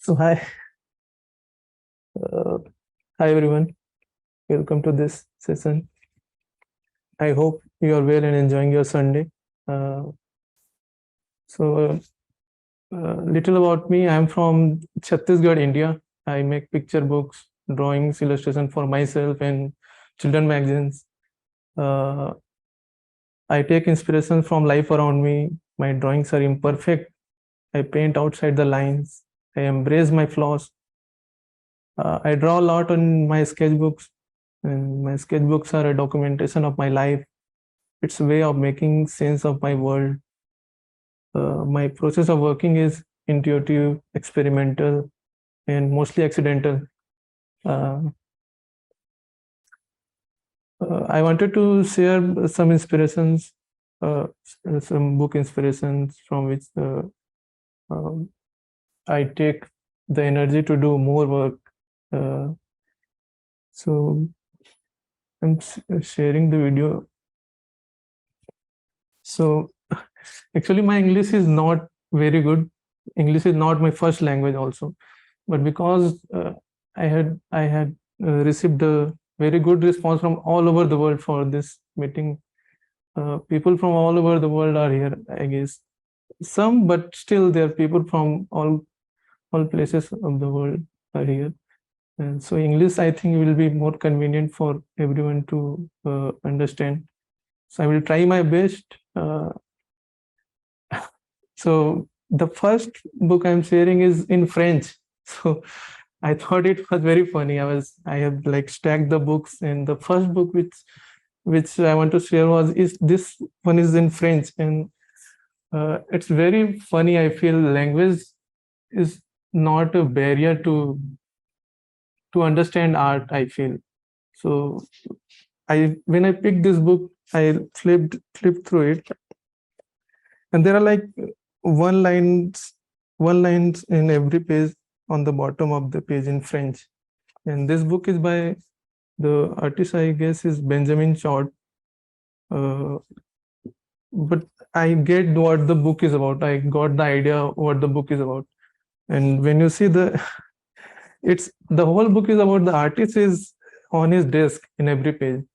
So uh, hi everyone. Welcome to this session. I hope you are well and enjoying your Sunday. Uh, Little about me. I am from Chhattisgarh, India. I make picture books, drawings, illustration for myself and children magazines. Uh, I take inspiration from life around me. My drawings are imperfect. I paint outside the lines. I embrace my flaws. I draw a lot on my sketchbooks, and my sketchbooks are a documentation of my life. It's a way of making sense of my world. My process of working is intuitive, experimental, and mostly accidental. Uh, I wanted to share some inspirations, some book inspirations from which um, I take the energy to do more work. Uh, so I'm sharing the video. So actually, my English is not very good. English is not my first language also, but because I had received a very good response from all over the world for this meeting. People from all over the world are here, I guess. Some, but still there are people from all places of the world are here. And so English, I think, will be more convenient for everyone to understand. So I will try my best. So the first book I'm sharing is in French. So I thought it was very funny. I have like stacked the books, and the first book which I want to share is this one is in French, and it's very funny. I feel language is not a barrier to understand art. I feel so. I when I picked this book, I flipped through it, and there are like one lines one lines in every page on the bottom of the page in French. And this book is by the artist, I guess, is Benjamin Chort. Uh, but I get what the book is about. I got the idea what the book is about. And when you see it's the whole book is about the artist is on his desk in every page,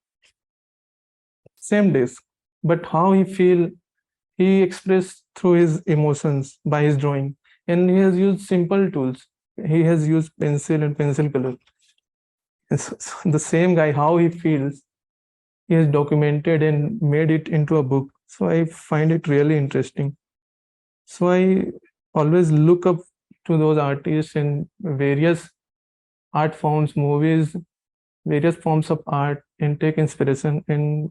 same desk, but how he expressed through his emotions by his drawing. And he has used simple tools. He has used pencil and pencil color. And so the same guy, how he feels, he has documented and made it into a book. So I find it really interesting. So I always look up to those artists in various art forms, movies, various forms of art, and take inspiration. And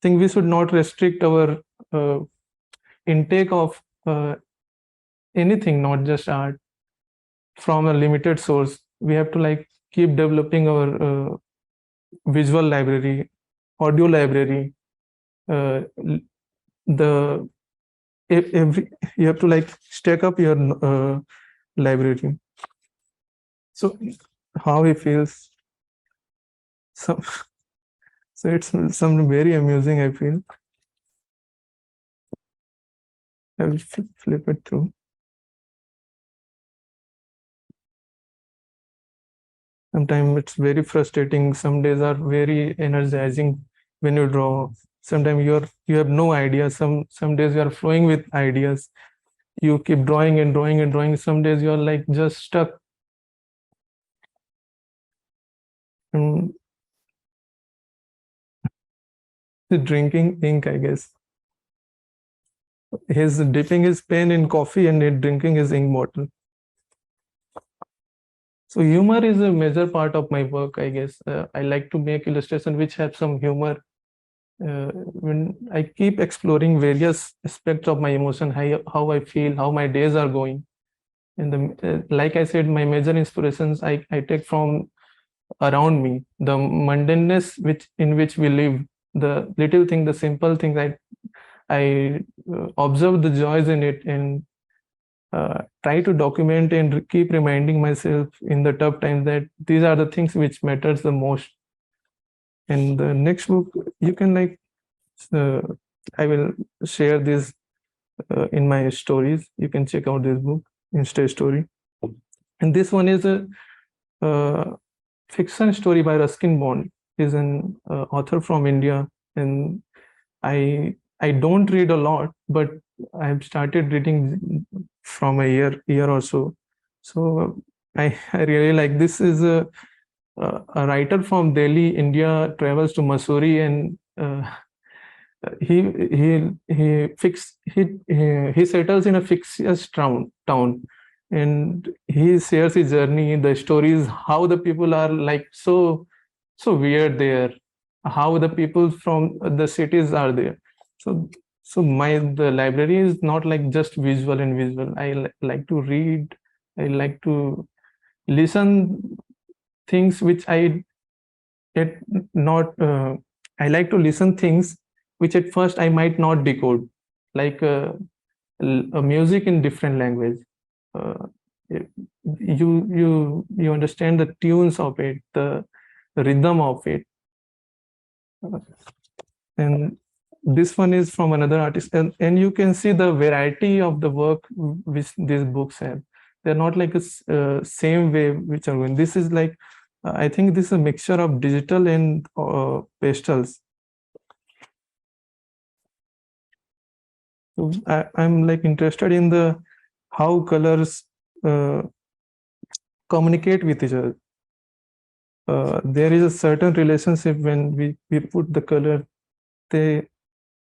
think we should not restrict our uh, intake of anything, not just art, from a limited source. We have to like keep developing our visual library, audio library, uh, the every you have to like stack up your library. So how he feels, so so it's some very amusing, I feel. I will flip it through. Sometimes it's very frustrating. Some days are very energizing when you draw. Sometimes you have no idea. Some days you are flowing with ideas. You keep drawing and drawing and drawing. Some days you are like just stuck. And drinking ink, I guess. He's dipping his pen in coffee and drinking his ink bottle. So humor is a major part of my work, I guess. I like to make illustration which have some humor. When I keep exploring various aspects of my emotion, how I feel, how my days are going. And like I said, my major inspirations I take from around me, the mundaneness in which we live, the little thing, the simple things. I observe the joys in it and try to document and keep reminding myself in the tough times that these are the things which matters the most. And the next book, you can like, uh, I will share this in my stories. You can check out this book, Insta Story. And this one is a fiction story by Ruskin Bond. He's an author from India, and I don't read a lot, but I've started reading from a year or so. So I really like this. Is a writer from Delhi, India, travels to Missouri, and he settles in a fictitious town, and he shares his journey, the stories, how the people are like so weird there, how the people from the cities are there. So the library is not like just visual and visual. I like to read. I like to listen things which I it not I like to listen things which at first I might not decode, like a music in different language. uh, you understand the tunes of it, the rhythm of it. Uh, and this one is from another artist, and you can see the variety of the work which these books have. They're not like a same way which are going. This is like I think this is a mixture of digital and pastels. So I'm like interested in the how colors uh, communicate with each other. There is a certain relationship when we put the color, they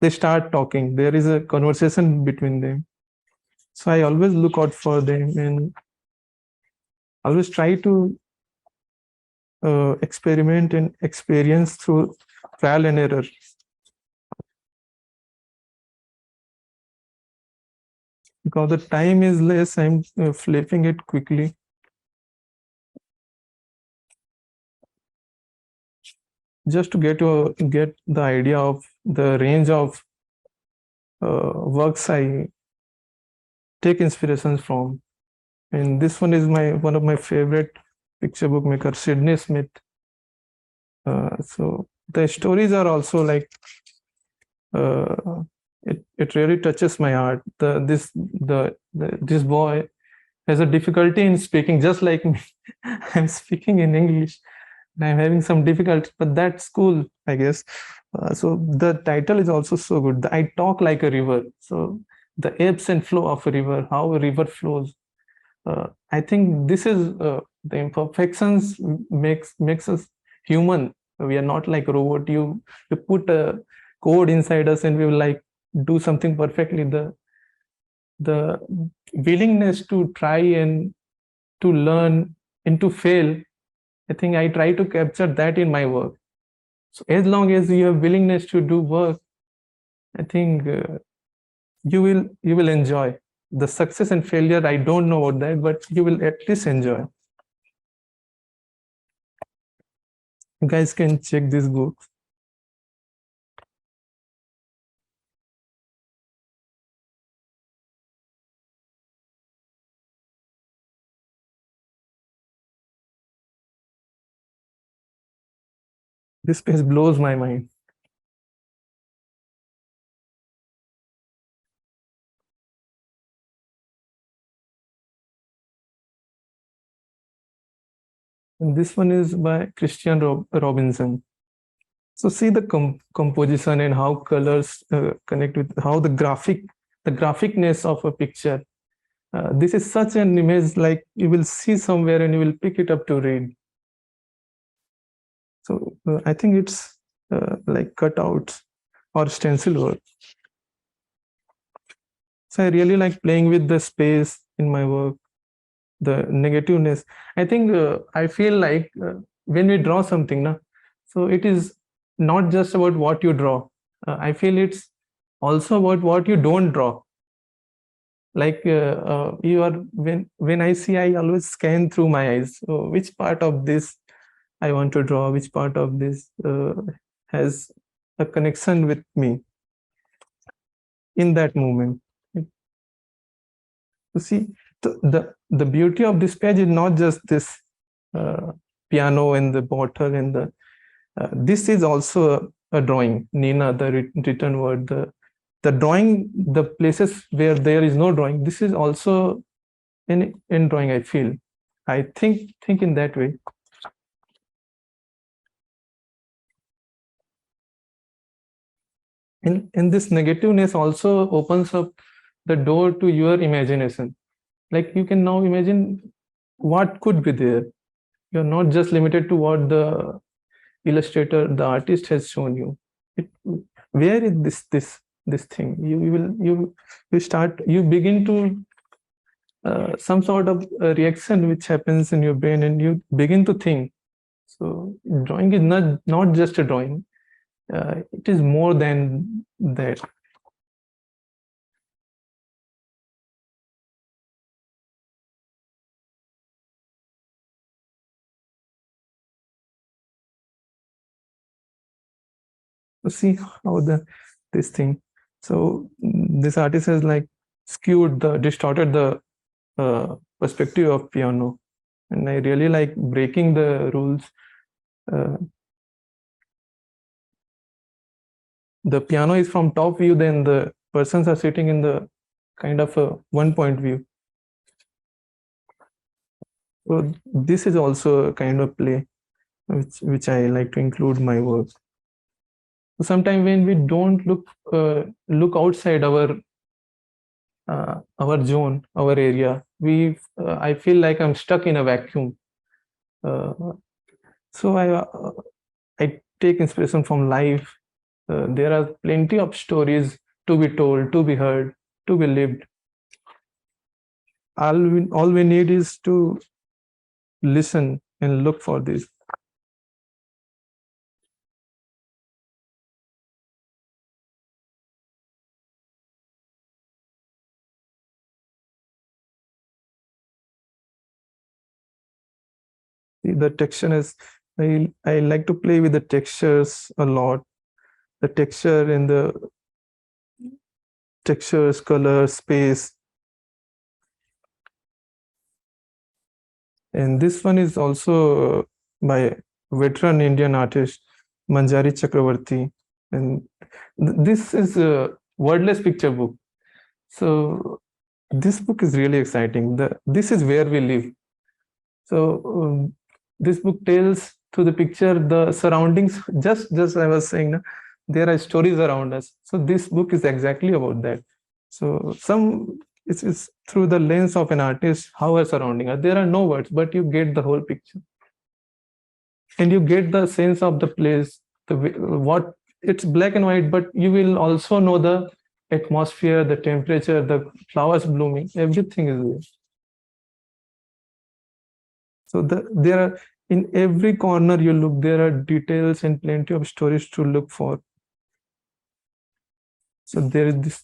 they start talking. There is a conversation between them. So I always look out for them and always try to experiment and experience through trial and error. Because the time is less, I'm flipping it quickly. Just to get the idea of the range of works I take inspirations from. And this one is one of my favorite picture bookmaker, Sydney Smith. So the stories are also like uh, it really touches my heart. This boy has a difficulty in speaking, just like me. I'm speaking in English. I'm having some difficulty, but that's cool, I guess. So the title is also so good. I talk like a river. So the ebbs and flow of a river, how a river flows. I think this is the imperfections makes us human. We are not like a robot. You put a code inside us, and we will like do something perfectly. The willingness to try and to learn and to fail, I think I try to capture that in my work. So as long as you have willingness to do work, I think you will enjoy the success and failure. I don't know about that, but you will at least enjoy. You guys can check this book. This page blows my mind. And this one is by Christian Robinson. So see the composition and how colors connect with how the graphicness of a picture. This is such an image like you will see somewhere and you will pick it up to read. So I think it's like cutouts or stencil work. So I really like playing with the space in my work, the negativeness. I think I feel like when we draw something, na, so it is not just about what you draw. I feel it's also about what you don't draw. Like you are when I see, I always scan through my eyes. So which part of this I want to draw, which part of this has a connection with me in that moment. You see, the beauty of this page is not just this uh, piano and the bottle and the this is also a drawing. Nina, the written word, the drawing, the places where there is no drawing. This is also in drawing, I feel. I think in that way. And this negativeness also opens up the door to your imagination. Like you can now imagine what could be there. You're not just limited to what the illustrator, the artist has shown you. It, where is this thing? You begin to some sort of reaction which happens in your brain, and you begin to think. So drawing is not just a drawing. It is more than that. To see how this thing. So this artist has like distorted the perspective of piano, and I really like breaking the rules. Uh, the piano is from top view, then the persons are sitting in the kind of a 1 point view. So this is also a kind of play which I like to include my work. So sometimes when we don't look outside our zone, our area, I feel like I'm stuck in a vacuum. Uh, so I take inspiration from life. There are plenty of stories to be told, to be heard, to be lived. All we need is to listen and look for this. The texture is, I like to play with the textures a lot. The texture in the textures, color, space. And this one is also by veteran Indian artist Manjari Chakravarti. And this is a wordless picture book. So this book is really exciting. This is where we live. So this book tells through the picture the surroundings. Just I was saying, there are stories around us. So this book is exactly about that. So it's through the lens of an artist how are surrounding us. There are no words, but you get the whole picture, and you get the sense of the place. What it's black and white, but you will also know the atmosphere, the temperature, the flowers blooming. Everything is there. So there are, in every corner you look, there are details and plenty of stories to look for. So there is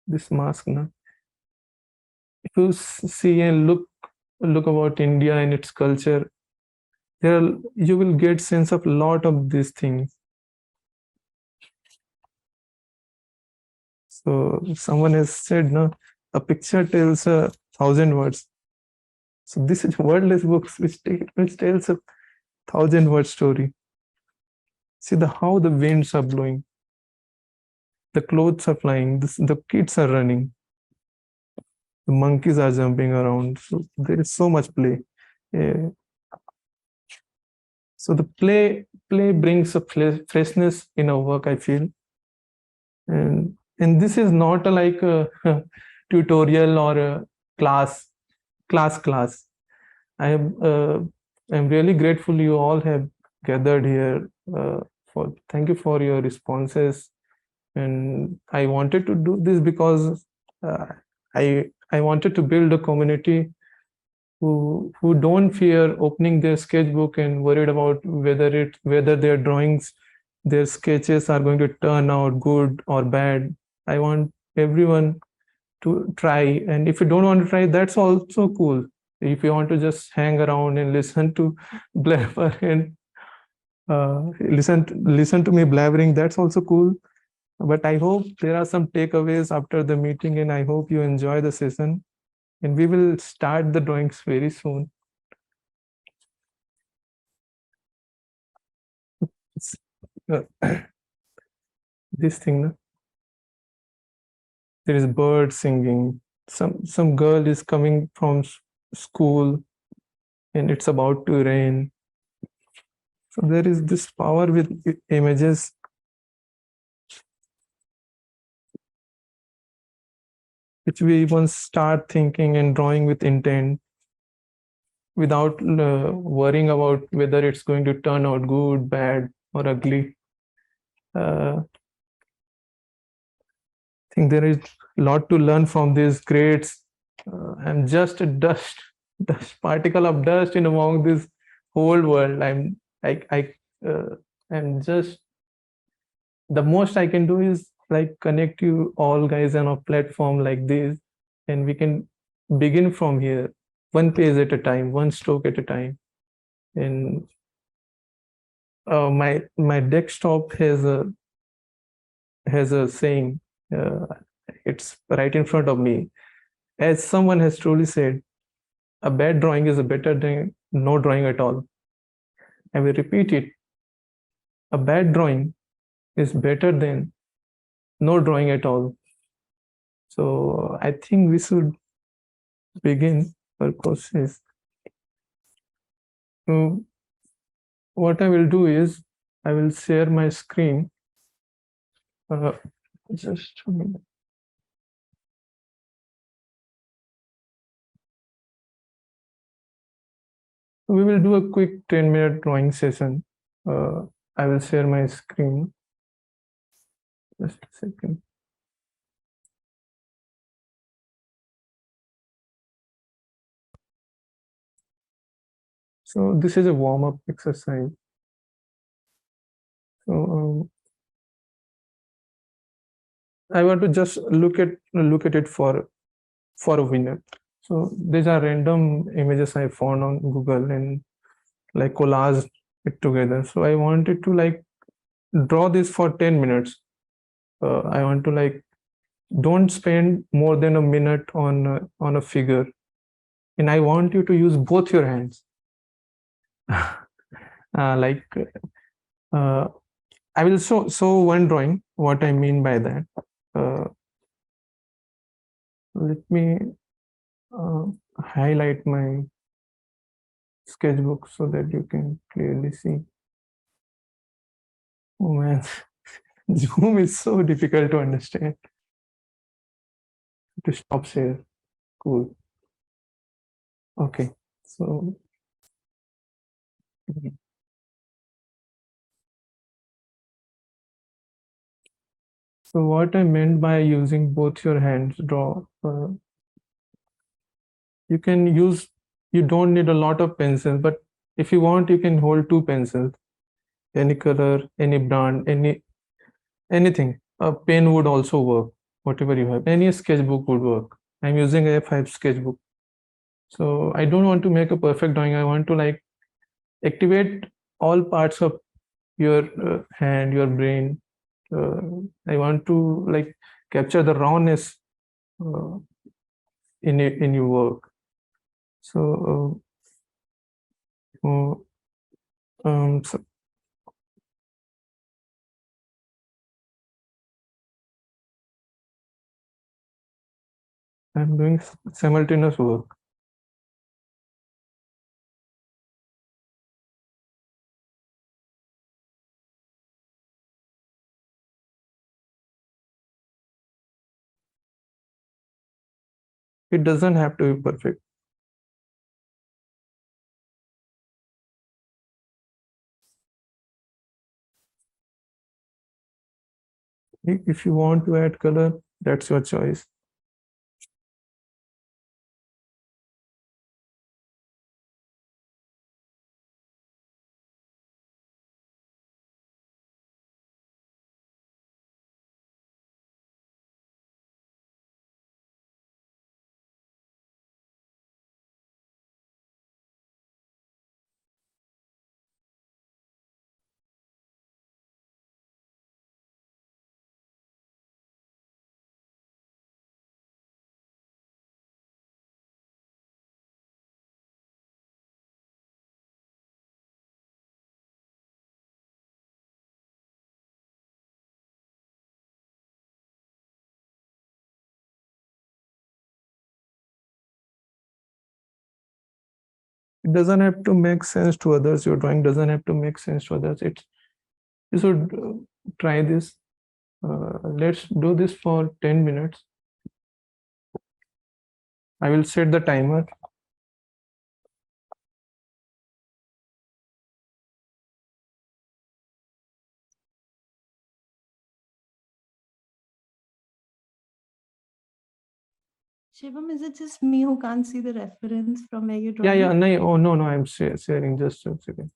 this mask now. If you see and look about India and its culture, you will get sense of a lot of these things. So someone has said, no, a picture tells 1,000 words. So this is wordless books which tells a 1,000 word story. See how the winds are blowing, the clothes are flying, the kids are running, the monkeys are jumping around. So there is so much play. Yeah. So the play brings a freshness in our work, I feel. And this is not like a tutorial or a class. I'm really grateful you all have gathered here. Thank you for your responses. And I wanted to do this because uh, I wanted to build a community who don't fear opening their sketchbook and worried about whether their drawings, their sketches are going to turn out good or bad. I want everyone to try, and if you don't want to try, that's also cool. If you want to just hang around and listen to blabber and listen to me blabbering, that's also cool. But I hope there are some takeaways after the meeting, and I hope you enjoy the session. And we will start the drawings very soon. Uh, this thing, no? There is bird singing. Some girl is coming from school. and it's about to rain. So there is this power with images. Which we once start thinking and drawing with intent without worrying about whether it's going to turn out good, bad, or ugly. I think there is a lot to learn from these greats. I'm just a dust particle of dust in among this whole world. Uh, I'm just the most I can do is like connect you all guys on a platform like this, and we can begin from here, one page at a time, one stroke at a time. And my desktop has a saying. Uh, it's right in front of me. As someone has truly said, a bad drawing is better than no drawing at all. I will repeat it. A bad drawing is better than no drawing at all. So I think we should begin our process. So what I will do is I will share my screen. Uh, just a minute. We will do a quick 10-minute drawing session. I will share my screen. Just a second. So this is a warm-up exercise. So I want to just look at it for a minute. So these are random images I found on Google and like collage it together. So I wanted to like draw this for 10 minutes. I want to like don't spend more than a minute on a figure, and I want you to use both your hands. Like I will show one drawing. What I mean by that. Uh, Let me uh, highlight my sketchbook so that you can clearly see. Oh man, Zoom is so difficult to understand. To stop share. Cool. Okay. So so what I meant by using both your hands draw, you can use, you don't need a lot of pencils, but if you want, you can hold two pencils, any color, any brand, anything. A pen would also work, whatever you have. Any sketchbook would work. I'm using A5 sketchbook. So I don't want to make a perfect drawing. I want to like activate all parts of your hand, your brain. Uh, I want to like capture the rawness uh, in your work. So, so I'm doing simultaneous work. It doesn't have to be perfect. If you want to add color, that's your choice. It doesn't have to make sense to others. Your drawing doesn't have to make sense to others. You should try this. Let's do this for 10 minutes. I will set the timer. Shivam, is it just me who can't see the reference from where you're Yeah, drawing? yeah. No, oh, no, I'm sharing. Just a second.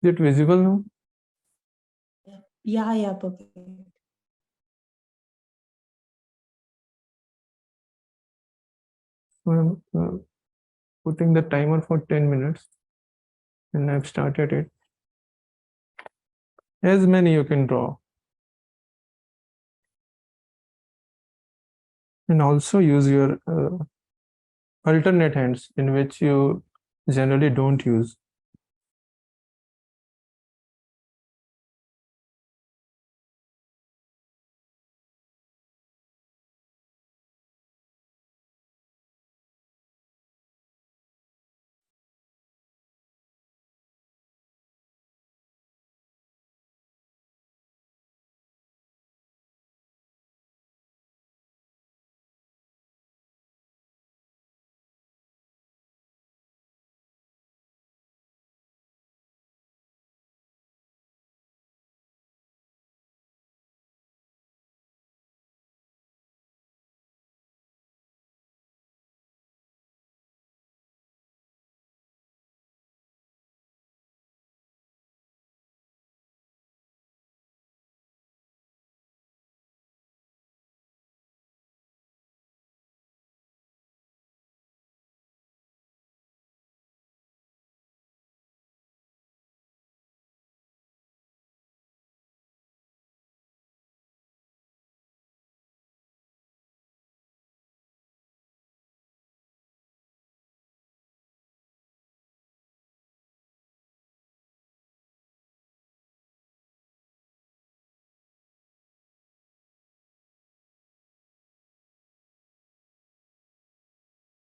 Is it visible now? Yeah, perfect. So I'm putting the timer for 10 minutes and I've started it. As many you can draw. And also use your alternate hands in which you generally don't use.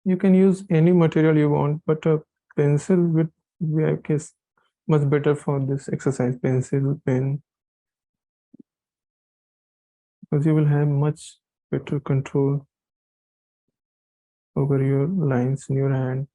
You can use any material you want, but a pencil with I guess much better for this exercise. Pencil, pen, because you will have much better control over your lines in your hand.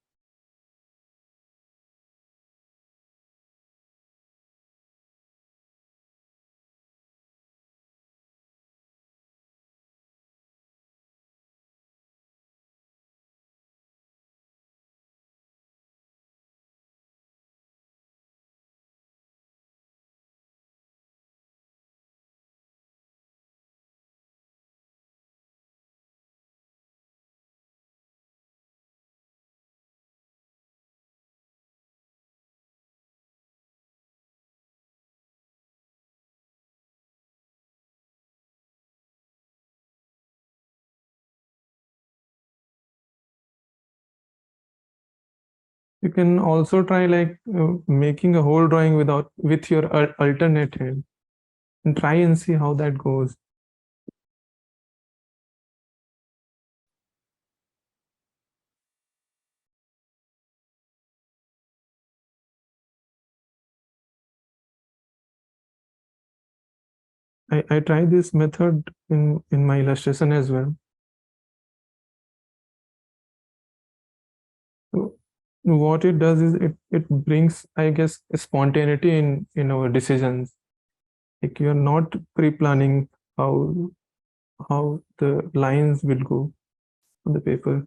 You can also try like making a whole drawing with your alternate hand and try and see how that goes. I try this method in my illustration as well. So what it does is it brings, I guess, spontaneity in our decisions. Like you're not pre-planning how the lines will go on the paper.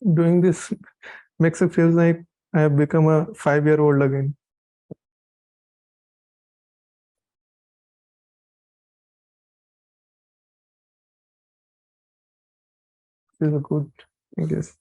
Doing this makes it feel like I have become a 5-year-old again. This is good, I guess.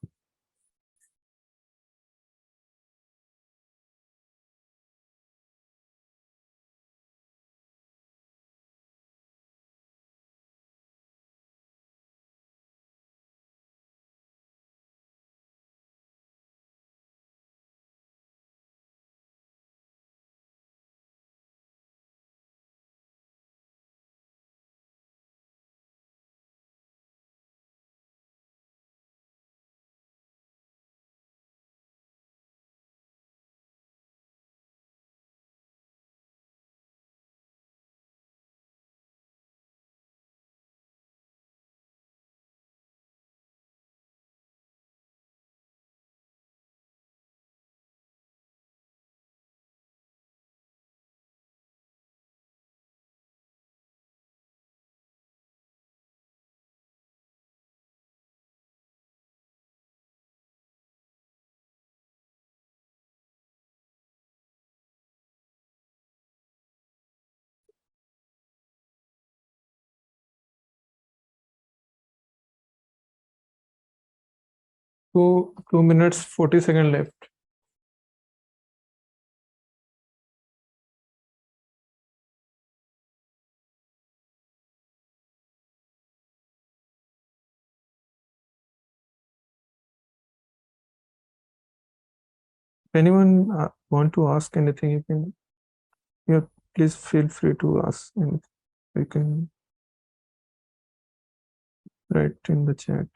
Two minutes 40 seconds left. Anyone want to ask anything? You can. Yeah, please feel free to ask, and you can write in the chat.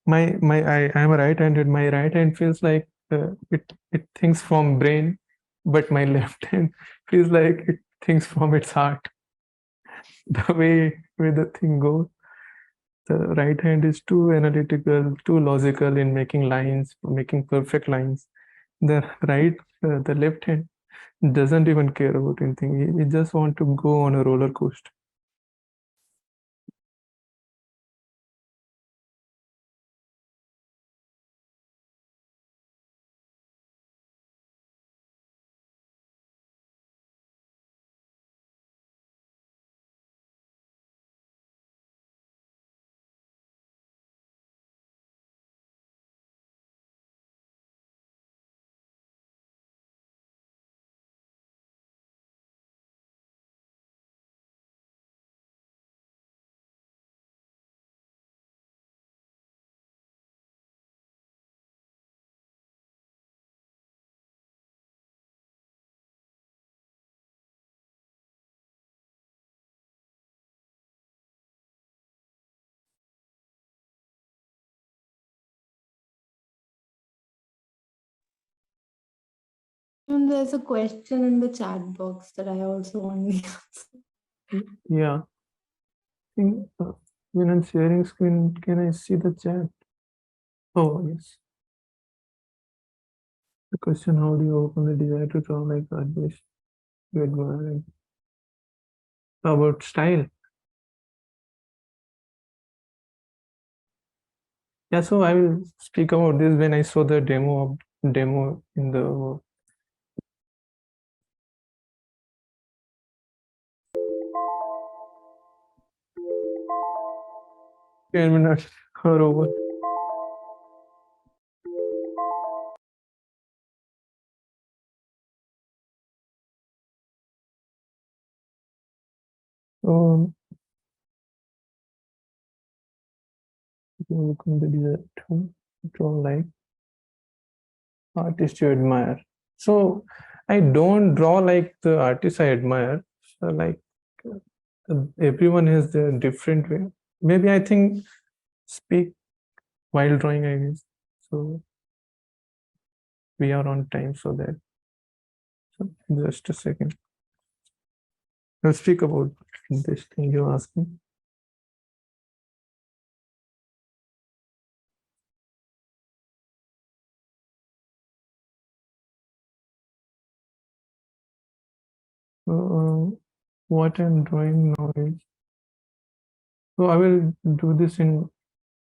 I'm right-handed. My right hand feels like it thinks from brain, but my left hand feels like it thinks from its heart. The way the thing goes, the right hand is too analytical, too logical in making lines, making perfect lines. The left hand doesn't even care about anything. He just want to go on a roller coaster. And there's a question in the chat box that I also want the answer. Yeah. Think, when I'm sharing screen, can I see the chat? Oh, yes. The question, how do you open the desire to draw like artist you admire? About style. Yeah, so I will speak about this when I saw the demo in the 10 minutes are over. So you open the desire to draw like artist you admire. So I don't draw like the artist I admire. So like everyone has their different way. Maybe I think speak while drawing, I guess. So we are on time, so Just a second. I'll speak about this thing you're asking. What I'm drawing now is, so I will do this in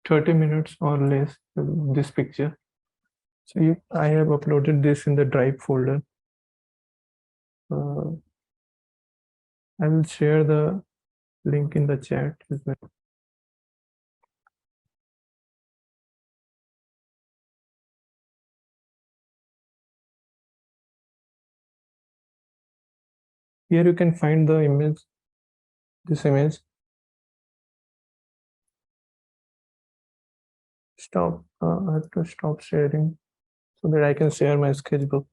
30 minutes or less, this picture. So I have uploaded this in the Drive folder. I will share the link in the chat as well. Here you can find the image, this image. Stop, I have to stop sharing so that I can share my sketchbook.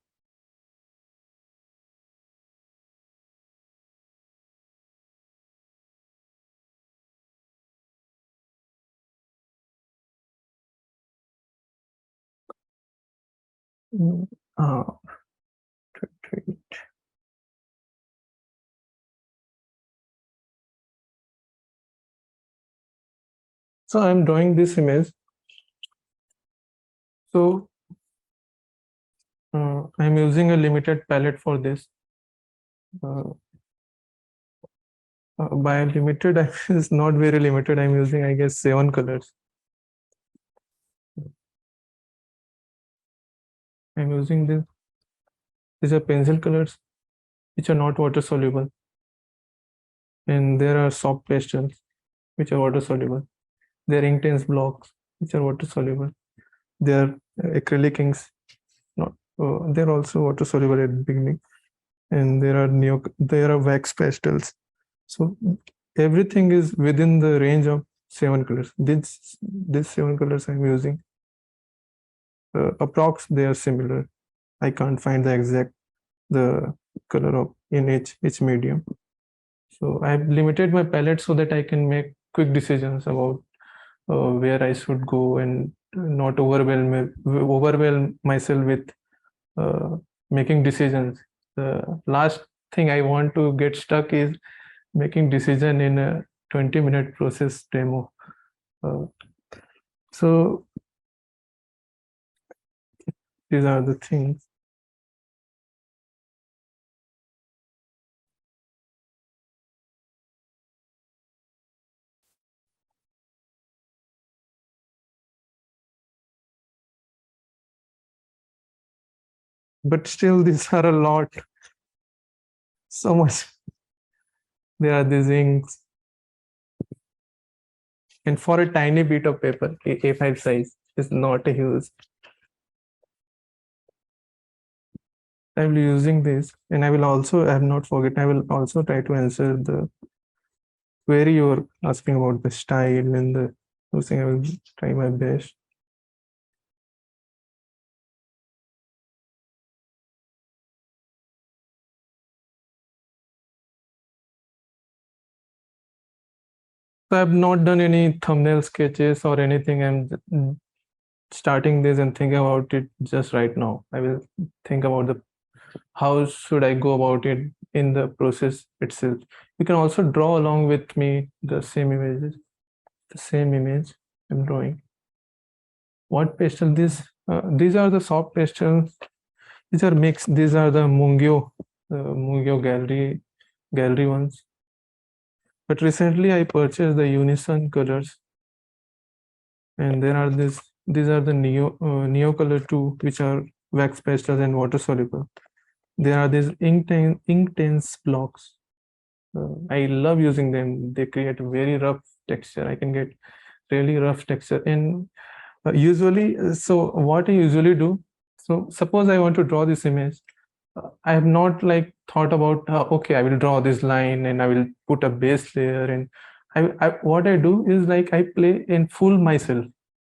Ah, retreat. So I'm drawing this image. So I'm using a limited palette for this. By limited, it's not very limited. I'm using, I guess, 7 colors. I'm using this. These are pencil colors, which are not water soluble. And there are soft pastels, which are water soluble. There are intense blocks, which are water soluble. There are acrylic inks, not. They're also water soluble at the beginning. And there are wax pastels. So everything is within the range of 7 colors. These 7 colors I'm using. Approx they are similar. I can't find the color of in each medium. So I've limited my palette so that I can make quick decisions about where I should go and not overwhelm myself with making decisions. The last thing I want to get stuck is making decision in a 20-minute process demo. So these are the things. But still, these are a lot. So much. There are these inks. And for a tiny bit of paper, A5 size is not a huge. I will be using this, and I have not forgotten, I will also try to answer the query you were asking about the style and the thing. I will try my best. So I've not done any thumbnail sketches or anything. I'm starting this and thinking about it just right now. I will think about how should I go about it in the process itself. You can also draw along with me the same image I'm drawing. What pastel? These are the soft pastels. These are mixed. These are the Mungyo gallery ones. But recently I purchased the Unison colors, and there are these are the Neo color too, which are wax pastels and water soluble. There are these Inktense blocks. I love using them. They create very rough texture. I can get really rough texture. And so what I usually do, so suppose I want to draw this image. I have not like thought about, okay, I will draw this line and I will put a base layer. And what I do is like I play and fool myself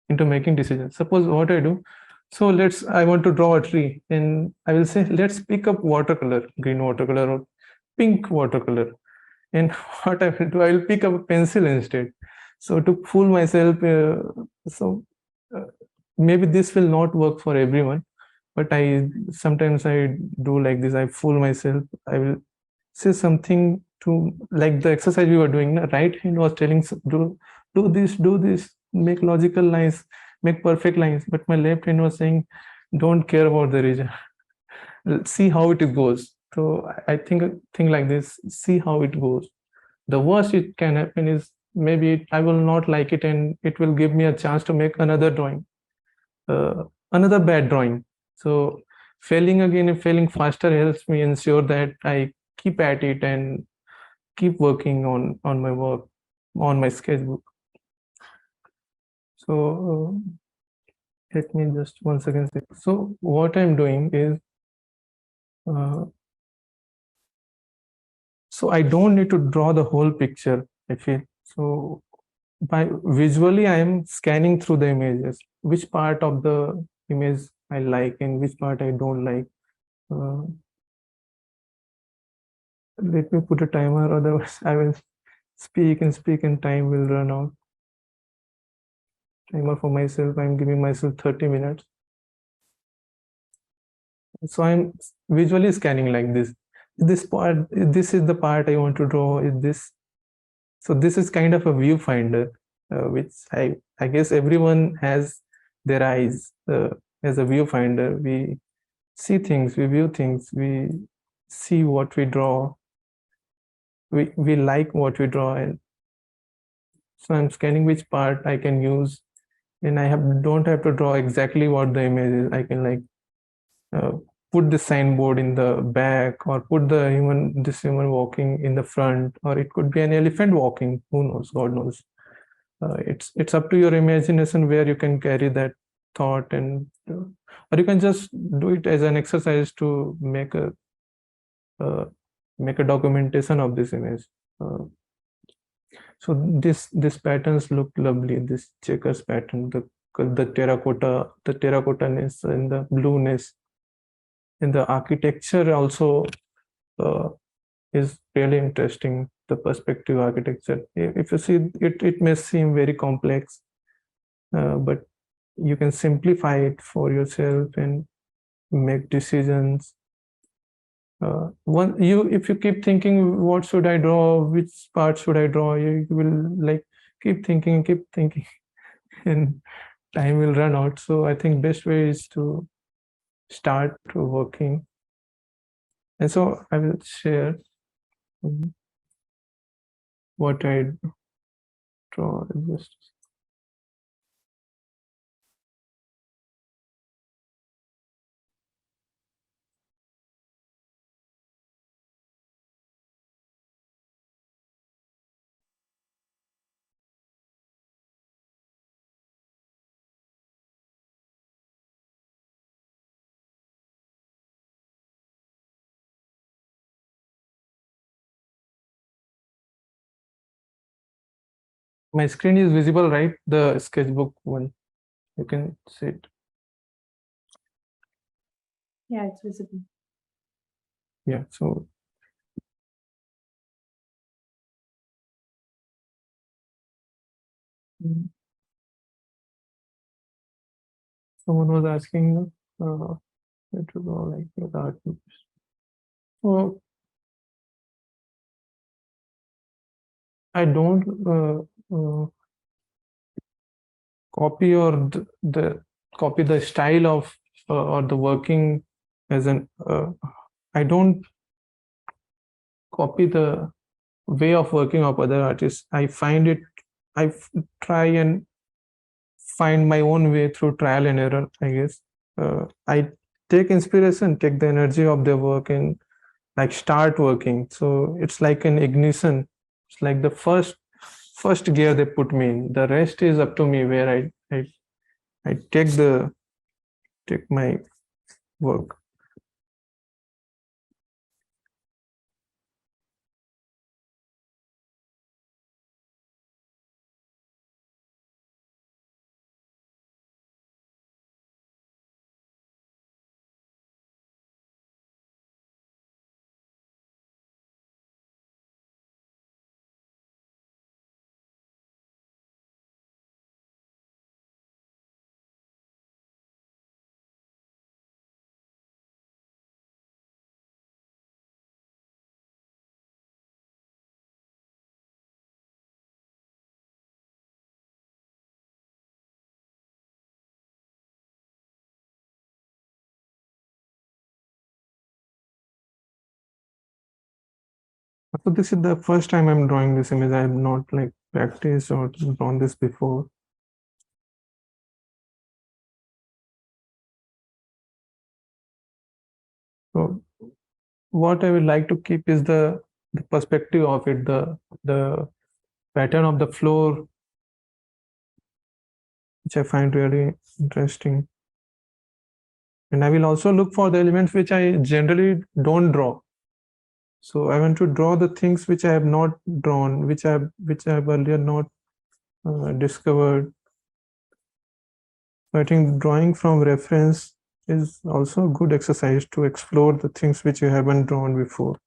into making decisions. Suppose what I do, so I want to draw a tree, and I will say, let's pick up watercolor, green watercolor or pink watercolor. And what I will do, I will pick up a pencil instead. So to fool myself, maybe this will not work for everyone, but I sometimes I do like this. I fool myself. I will say something to, like the exercise we were doing. The right hand was telling do this, make logical lines, make perfect lines. But my left hand was saying, don't care about the region. See how it goes. So I think like this. See how it goes. The worst it can happen is maybe I will not like it, and it will give me a chance to make another drawing, another bad drawing. So failing again and failing faster helps me ensure that I keep at it and keep working on my work, on my sketchbook. So let me just once again say. So what I'm doing is, so I don't need to draw the whole picture, I feel. So by visually I am scanning through the images, which part of the image I like and which part I don't like. uh, Let me put a timer, otherwise I will speak and time will run out. Timer for myself, I'm giving myself 30 minutes. So I'm visually scanning like this. This part, this is the part I want to draw. Is this? So this is kind of a viewfinder, which I guess everyone has their eyes as a viewfinder. We see things, we view things, we see what we draw, we like what we draw, and so I'm scanning which part I can use, and don't have to draw exactly what the image is. I can like uh, put the signboard in the back, or put this human walking in the front, or it could be an elephant walking. Who knows? God knows. It's up to your imagination where you can carry that thought, and or you can just do it as an exercise to uh, make a documentation of this image. Uh, so this patterns look lovely. This checkers pattern, the terracottaness and the blueness, and the architecture also uh, is really interesting. The perspective architecture. If you see it, it may seem very complex, but you can simplify it for yourself and make decisions. One you If you keep thinking, what should I draw, which part should I draw, you will like keep thinking and time will run out. So I think best way is to start working. And so I will share what I draw. Just my screen is visible, right? The sketchbook one. You can see it. Yeah, it's visible. Yeah. So mm, someone was asking it to go like the art. So I don't copy or the copy the style of or the working as an I don't copy the way of working of other artists. I find it, try and find my own way through trial and error, I guess. I take inspiration, take the energy of their work, and like start working. So it's like an ignition. It's like the first gear they put me in. The rest is up to me where I take my work. So this is the first time I'm drawing this image. I have not like practiced or drawn this before. So what I would like to keep is the perspective of it, the pattern of the floor, which I find really interesting. And I will also look for the elements which I generally don't draw. So I want to draw the things which I have not drawn, which I have earlier not discovered. So I think drawing from reference is also a good exercise to explore the things which you haven't drawn before.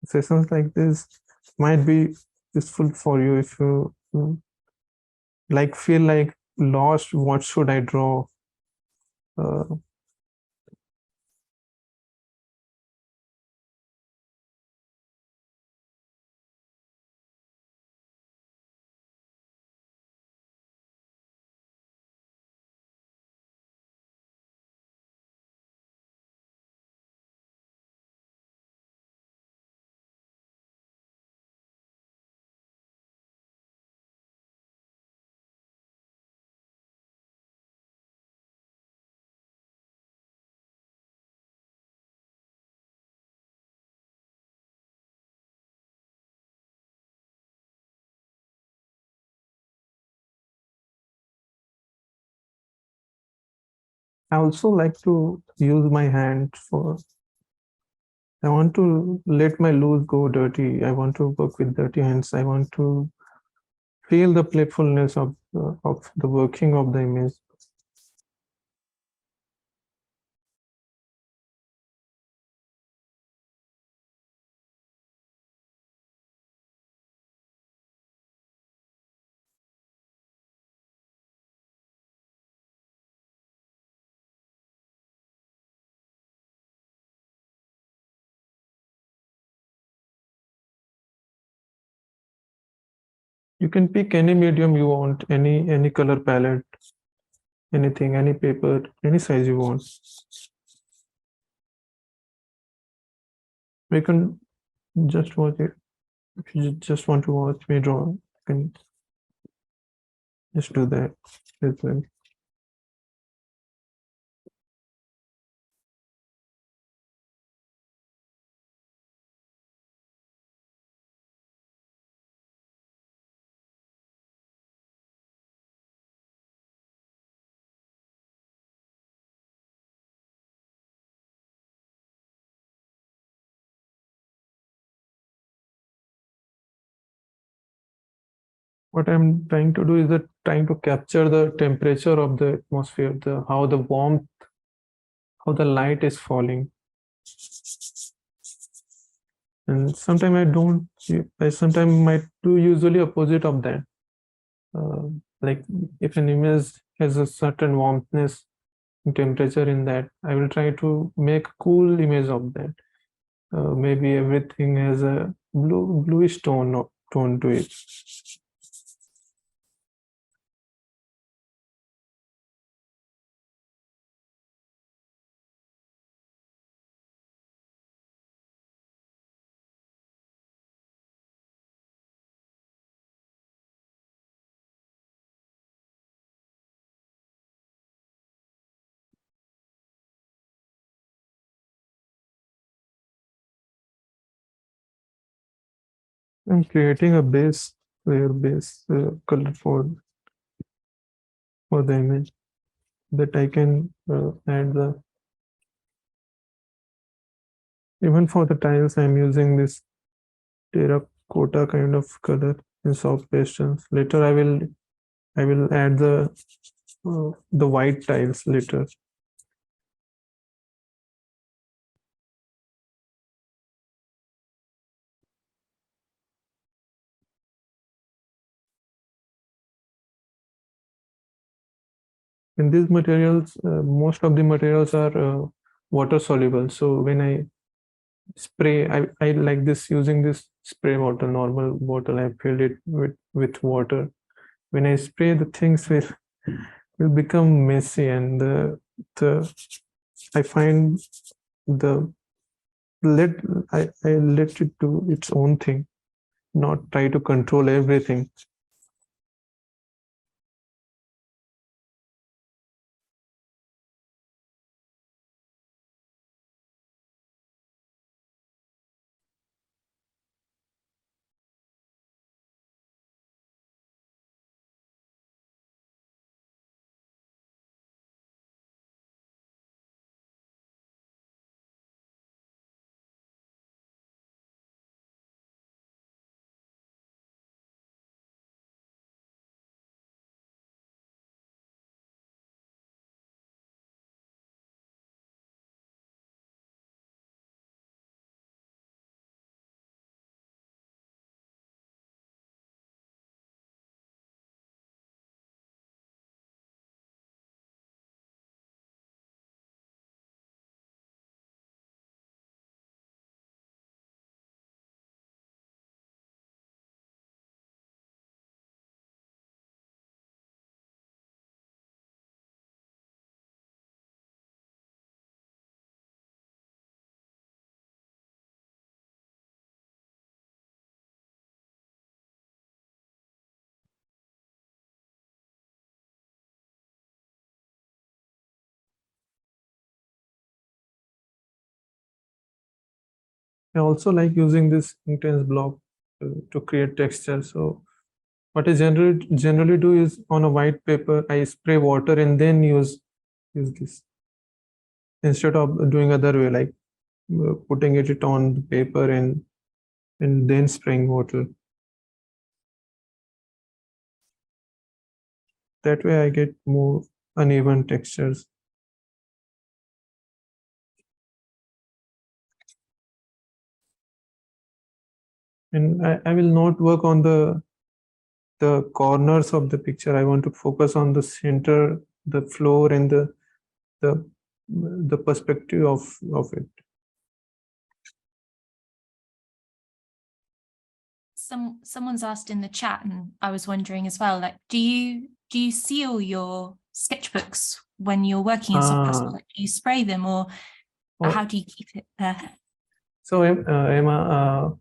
Sessions like this might be useful for you if you like feel like lost. What should I draw? I also like to use my hand for. I want to let my loose go dirty. I want to work with dirty hands. I want to feel the playfulness of the working of the image. You can pick any medium you want, any color palette, anything, any paper, any size you want. You can just watch it. If you just want to watch me draw, you can just do that as well. What I'm trying to do is that trying to capture the temperature of the atmosphere, how the warmth, how the light is falling. And sometimes I don't. I sometimes might do usually opposite of that. Like if an image has a certain warmthness and temperature in that, I will try to make a cool image of that. Maybe everything has a bluish tone to it. I'm creating a base layer base color for the image that I can add the. Even for the tiles, I'm using this terracotta kind of color in soft pastels. Later, I will add the white tiles later. In these materials, most of the materials are water soluble. So when I spray, I like this using this spray bottle, normal bottle. I filled it with water. When I spray, the things will become messy, and the I find the let I let it do its own thing, not try to control everything. I also like using this intense block to create texture. So what I generally do is on a white paper, I spray water and then use this instead of doing other way, like putting it on the paper and then spraying water. That way I get more uneven textures. And I will not work on the corners of the picture. I want to focus on the center, the floor, and the the perspective of it. Someone's asked in the chat, and I was wondering as well, like, do you seal your sketchbooks when you're working in Softcastle? Like, do you spray them, or how do you keep it there? So Emma,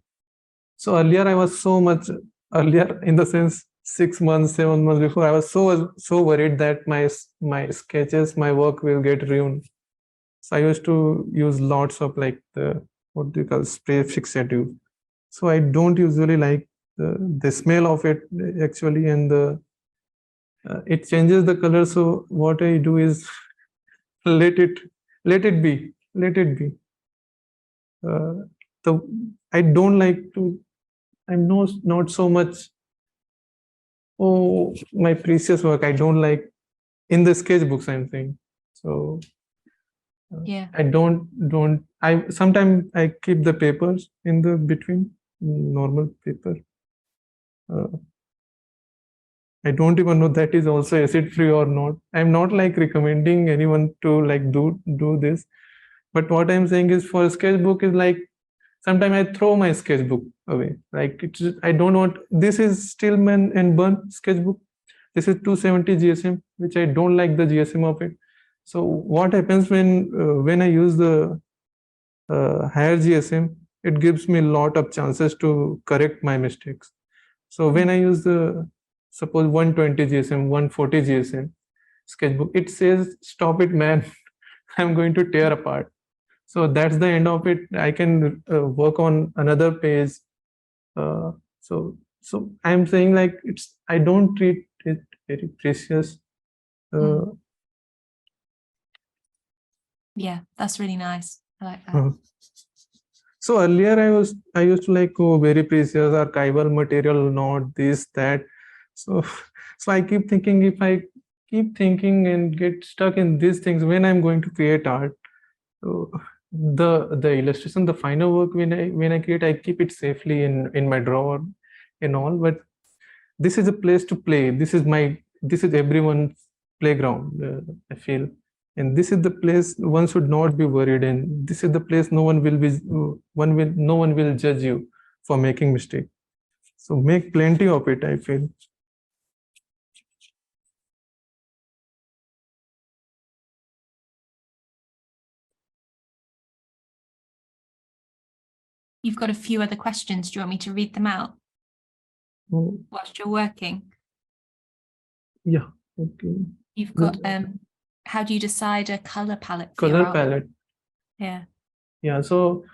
so earlier I was so much earlier in the sense 6 months, 7 months before, I was so worried that my sketches, my work will get ruined. So I used to use lots of like the what do you call spray fixative. So I don't usually like the smell of it actually, and the it changes the color. So what I do is let it let it be. The I don't like to. I'm not so much. Oh, my precious work. I don't like in the sketchbooks. I'm saying so. Yeah. I don't. I sometimes I keep the papers in the between normal paper. I don't even know that is also acid free or not. I'm not like recommending anyone to like do this. But what I'm saying is for sketchbook is like sometimes I throw my sketchbook away. Like it's I don't want this is Stillman and Burn sketchbook. This is 270 GSM, which I don't like the GSM of it. So what happens when I use the higher GSM, it gives me a lot of chances to correct my mistakes. So when I use the suppose 120 GSM, 140 GSM sketchbook, it says, "Stop it, man! I'm going to tear apart." So that's the end of it. I can work on another page. So I'm saying like it's I don't treat it very precious. Yeah, that's really nice. I like that. So earlier I used to like, oh, very precious archival material, not this that. So so I keep thinking, if I keep thinking and get stuck in these things when I'm going to create art, so the illustration, the final work when I create, I keep it safely in my drawer and all. But this is a place to play. This is everyone's playground. I feel, and this is the place one should not be worried. And this is the place no one will judge you for making mistake. So make plenty of it, I feel. you've got a few other questions. Do you want me to read them out Oh, whilst you're working? yeah, okay. You've got how do you decide a color palette for your Color album? palette. Yeah. Yeah, so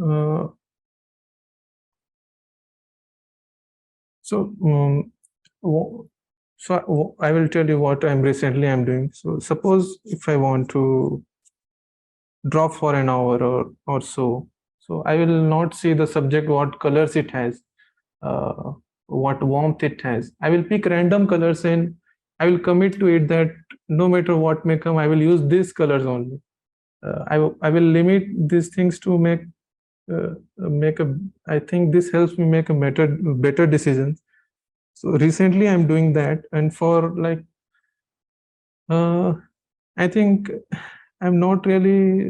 uh, I will tell you what I'm doing. So suppose if I want to draw for an hour or so, I will not see the subject, what colors it has, what warmth it has. I will pick random colors and I will commit to it that no matter what may come, I will use these colors only. I will limit these things to make I think this helps me make a better decisions. So recently I'm doing that, and for like I think I'm not really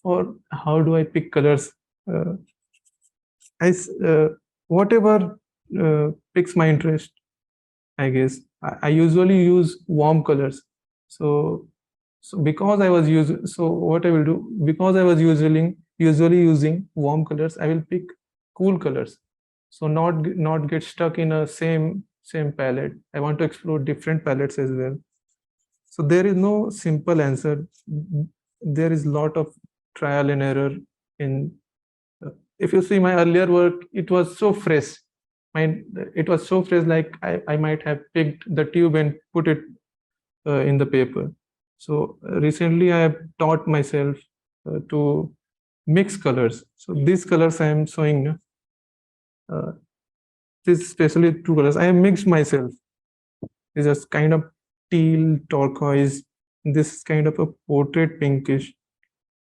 or how do I pick colors? Uh, whatever picks my interest, I guess. I usually use warm colors. So because I was using, so what I will do, because I was usually using warm colors, I will pick cool colors. So not get stuck in a same palette. I want to explore different palettes as well. So there is no simple answer. There is a lot of trial and error in. If you see my earlier work, it was so fresh. It was so fresh, like I might have picked the tube and put it in the paper. So recently I have taught myself to mix colors. So these colors I am showing, this especially two colors, I have mixed myself. It's just kind of teal, turquoise, this is kind of a portrait pinkish.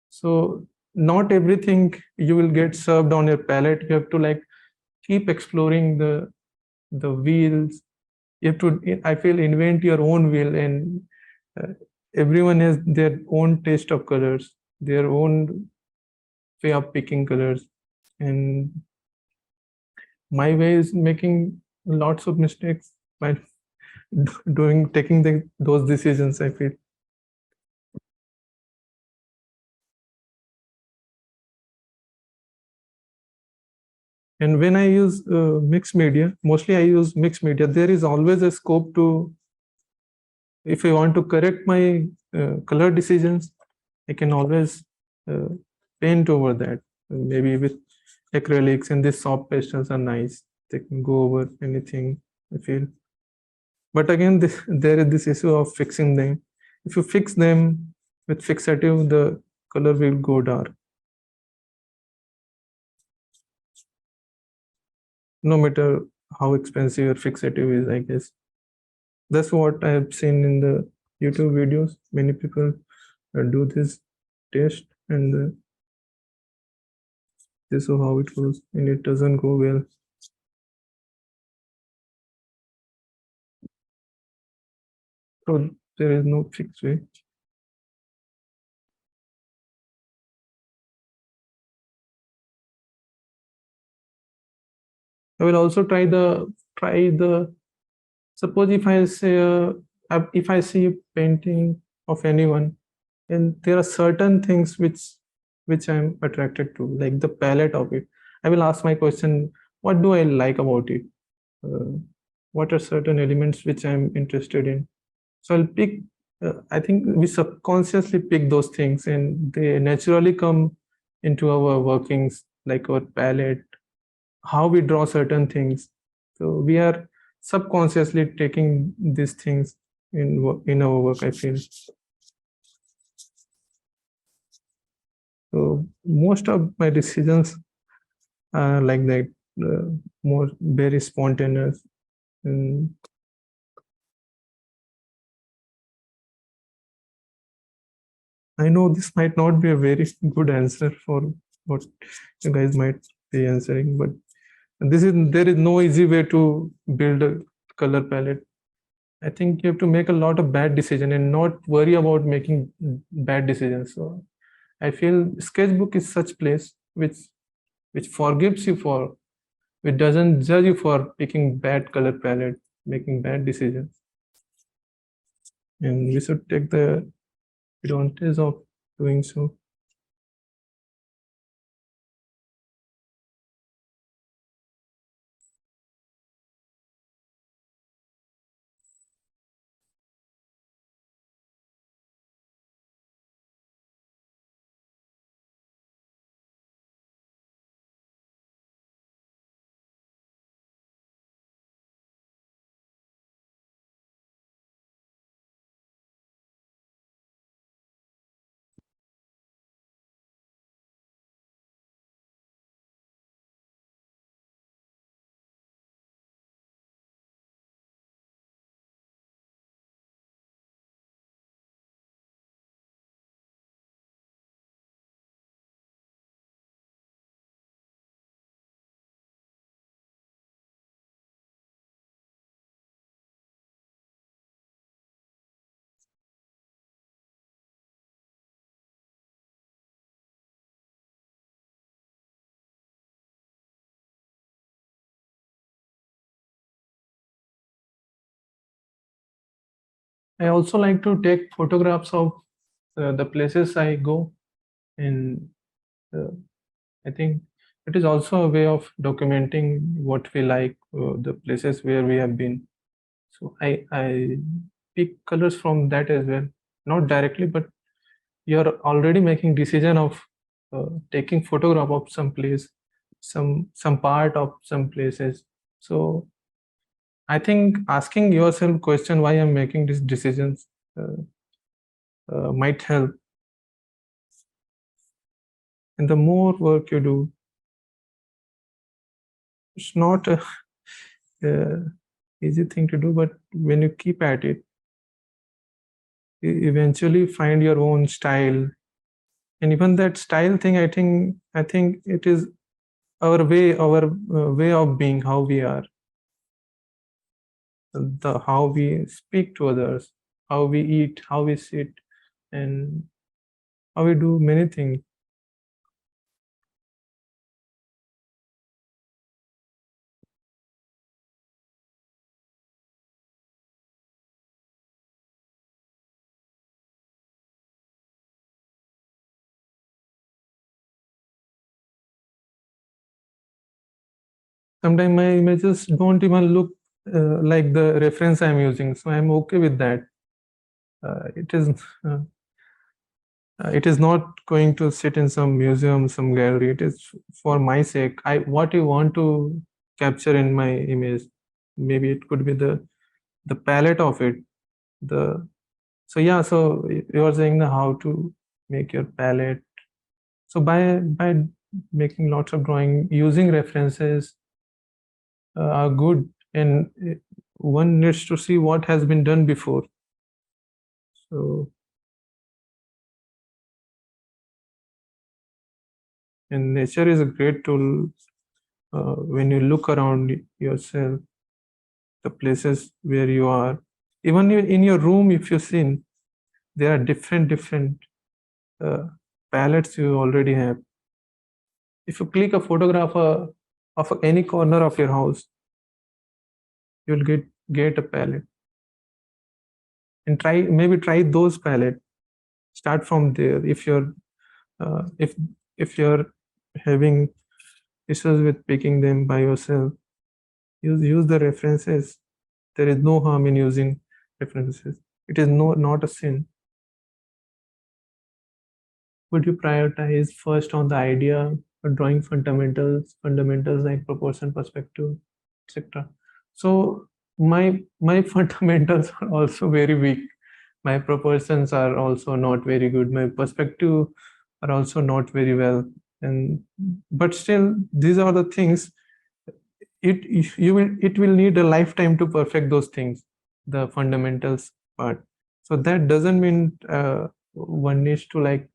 So not everything you will get served on your palette. You have to like keep exploring the wheels. You have to, I feel, invent your own wheel, and everyone has their own taste of colors, their own way of picking colors, and my way is making lots of mistakes by taking those decisions, I feel. And when I use mixed media, mostly I use mixed media, there is always a scope to, if I want to correct my color decisions, I can always paint over that, maybe with acrylics, and these soft pastels are nice. They can go over anything, I feel. But again, there is this issue of fixing them. If you fix them with fixative, the color will go dark. No matter how expensive your fixative is, I guess. That's what I have seen in the YouTube videos. Many people do this test, and this is how it goes, and it doesn't go well. So there is no fixed way. I will also try the suppose if I say if I see a painting of anyone, and there are certain things which I'm attracted to, like the palette of it. I will ask my question, what do I like about it? What are certain elements which I'm interested in? So I'll pick, I think we subconsciously pick those things, and they naturally come into our workings, like our palette, how we draw certain things. So we are subconsciously taking these things in our work, I feel. So most of my decisions are like that, more very spontaneous. And I know this might not be a very good answer for what you guys might be answering, but there is no easy way to build a color palette. I think you have to make a lot of bad decisions and not worry about making bad decisions. So I feel sketchbook is such place which forgives you for, which doesn't judge you for picking bad color palette, making bad decisions. And we should take the advantage of doing so. I also like to take photographs of the places I go, and uh, I think it is also a way of documenting what we like, the places where we have been. So I pick colors from that as well, not directly, but you're already making decision of taking photograph of some place, some part of some places. So I think asking yourself question why I'm making these decisions uh, might help. And the more work you do, it's not a easy thing to do, but when you keep at it, you eventually find your own style. And even that style thing, I think it is our way of being, how we are, the how we speak to others, how we eat, how we sit, and how we do many things. Sometimes my images don't even look like the reference I'm using, so I'm okay with that. Uh, it is not going to sit in some museum, some gallery. It is for my sake. I what you want to capture in my image. Maybe it could be the palette of it. The so yeah. So you are saying the how to make your palette. So by making lots of drawing, using references are good, and one needs to see what has been done before. So and nature is a great tool when you look around yourself, the places where you are. Even in your room, if you've seen, there are different uh, palettes you already have. If you click a photograph of any corner of your house, you'll get a palette, and try those palette. Start from there. If you're having issues with picking them by yourself, use the references. There is no harm in using references. It is not a sin. Would you prioritize first on the idea or drawing fundamentals like proportion, perspective, etc.? So my fundamentals are also very weak. My proportions are also not very good. My perspective are also not very well. And but still, these are the things. It will need a lifetime to perfect those things, the fundamentals part. So that doesn't mean one needs to like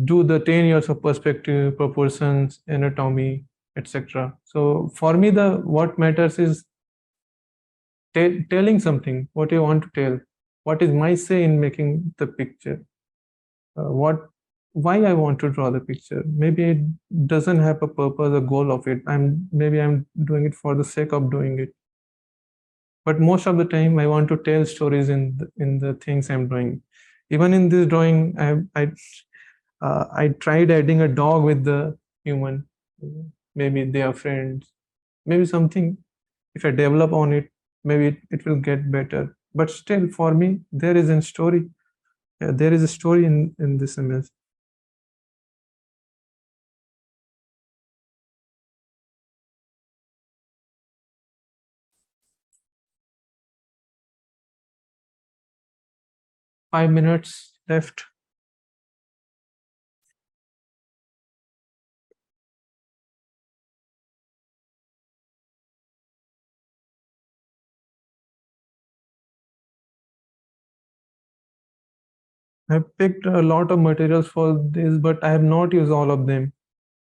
do the 10 years of perspective, proportions, anatomy, etc. So for me, the what matters is telling something, what you want to tell, what is my say in making the picture, what why I want to draw the picture. Maybe it doesn't have a purpose, a goal of it. I'm doing it for the sake of doing it. But most of the time, I want to tell stories in the things I'm doing. Even in this drawing, I tried adding a dog with the human. Maybe they are friends. Maybe something, if I develop on it, maybe it will get better. But still, for me, there is a story. There is a story in this image. Five minutes left. I picked a lot of materials for this, but I have not used all of them.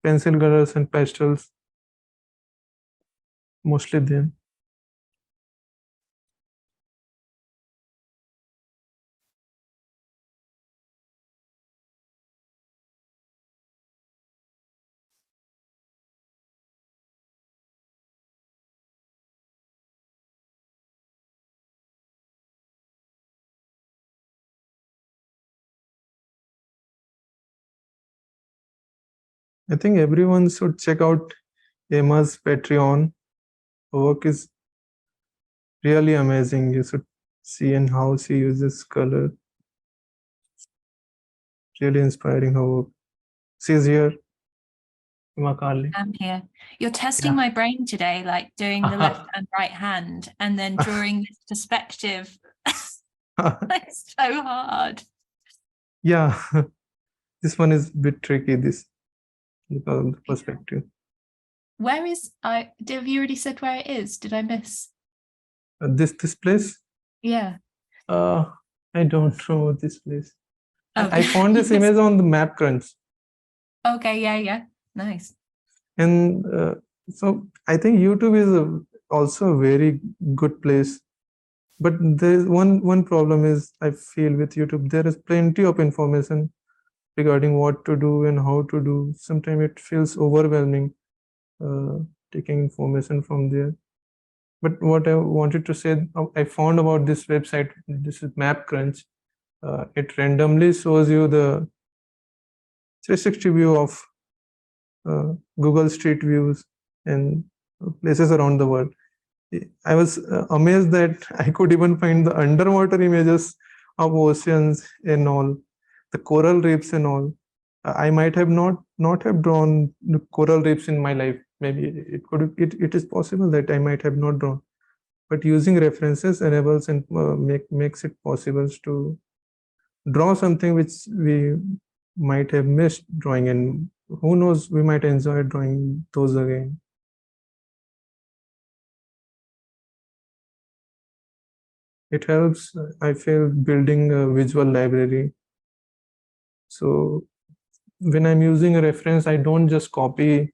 Pencil colors and pastels, mostly them. I think everyone should check out Emma's Patreon. Her work is really amazing. You should see and how she uses color. Really inspiring her work. She's here, Emma Carley. I'm here. You're testing Yeah. my brain today, like doing the left and right hand and then drawing this perspective. It's so hard. Yeah, this one is a bit tricky. This because of the perspective. Where is have you already said where it is? Did I miss? This place. Yeah. I don't know this place. Oh. I found this image on the Map Crunch, Okay, yeah. Nice. and so I think YouTube is also a very good place. But there is one problem is I feel with YouTube there is plenty of information regarding what to do and how to do. Sometimes it feels overwhelming taking information from there. But what I wanted to say, I found about this website. This is Map Crunch. It randomly shows you the 360 view of Google Street Views and places around the world. I was amazed that I could even find the underwater images of oceans and all, the coral reefs and all. I might have not have drawn the coral reefs in my life. Maybe it is possible that I might have not drawn, but using references enables and makes it possible to draw something which we might have missed drawing, and who knows, we might enjoy drawing those again. It helps, I feel, building a visual library. So when I'm using a reference, I don't just copy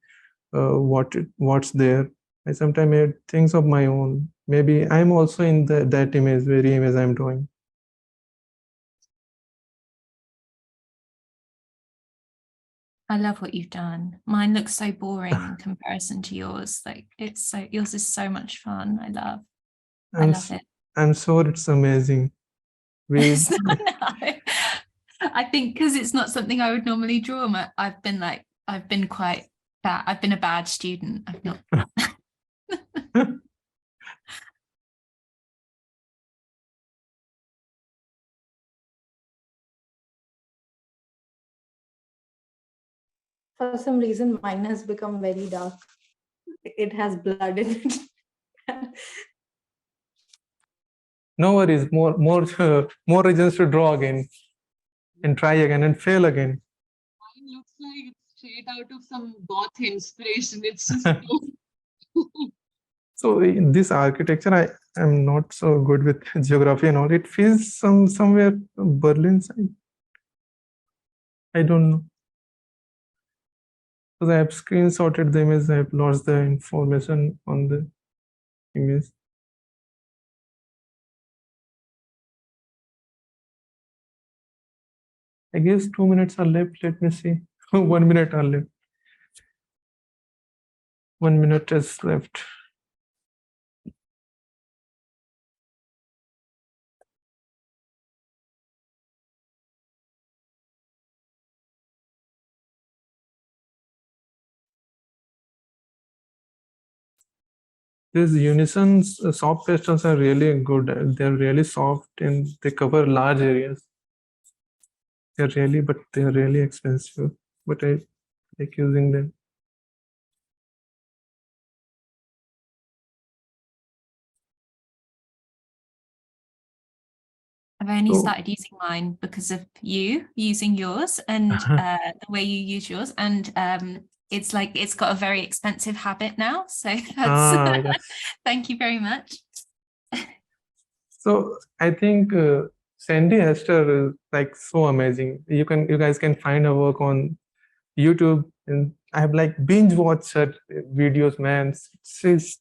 what's there. I sometimes add things of my own. Maybe I'm also in that image, very image I'm drawing. I love what you've done. Mine looks so boring in comparison to yours. Like it's so yours is so much fun. I love it. I'm sure it's amazing. We No. I think because it's not something I would normally draw. I've been quite bad. I've been a bad student. I've not. For some reason, mine has become very dark. It has blood in it. No worries. More reasons to draw again and try again and fail again. Mine looks like it's straight out of some goth inspiration. It's just So in this architecture, I am not so good with geography and all. It feels somewhere Berlin side. I don't know. Because I have screenshotted the image, I have lost the information on the image. I guess 2 minutes are left. Let me see. 1 minute are left. 1 minute is left. These Unison's soft pastels are really good. They're really soft and they cover large areas. But they're really expensive. But I like using them. I've only So- started using mine because of you using yours and the way you use yours. And it's like it's got a very expensive habit now. So that's yes. thank you very much. So I think Sandy Hester is like so amazing. You guys can find her work on YouTube, and I have like binge watched her videos. Man, she's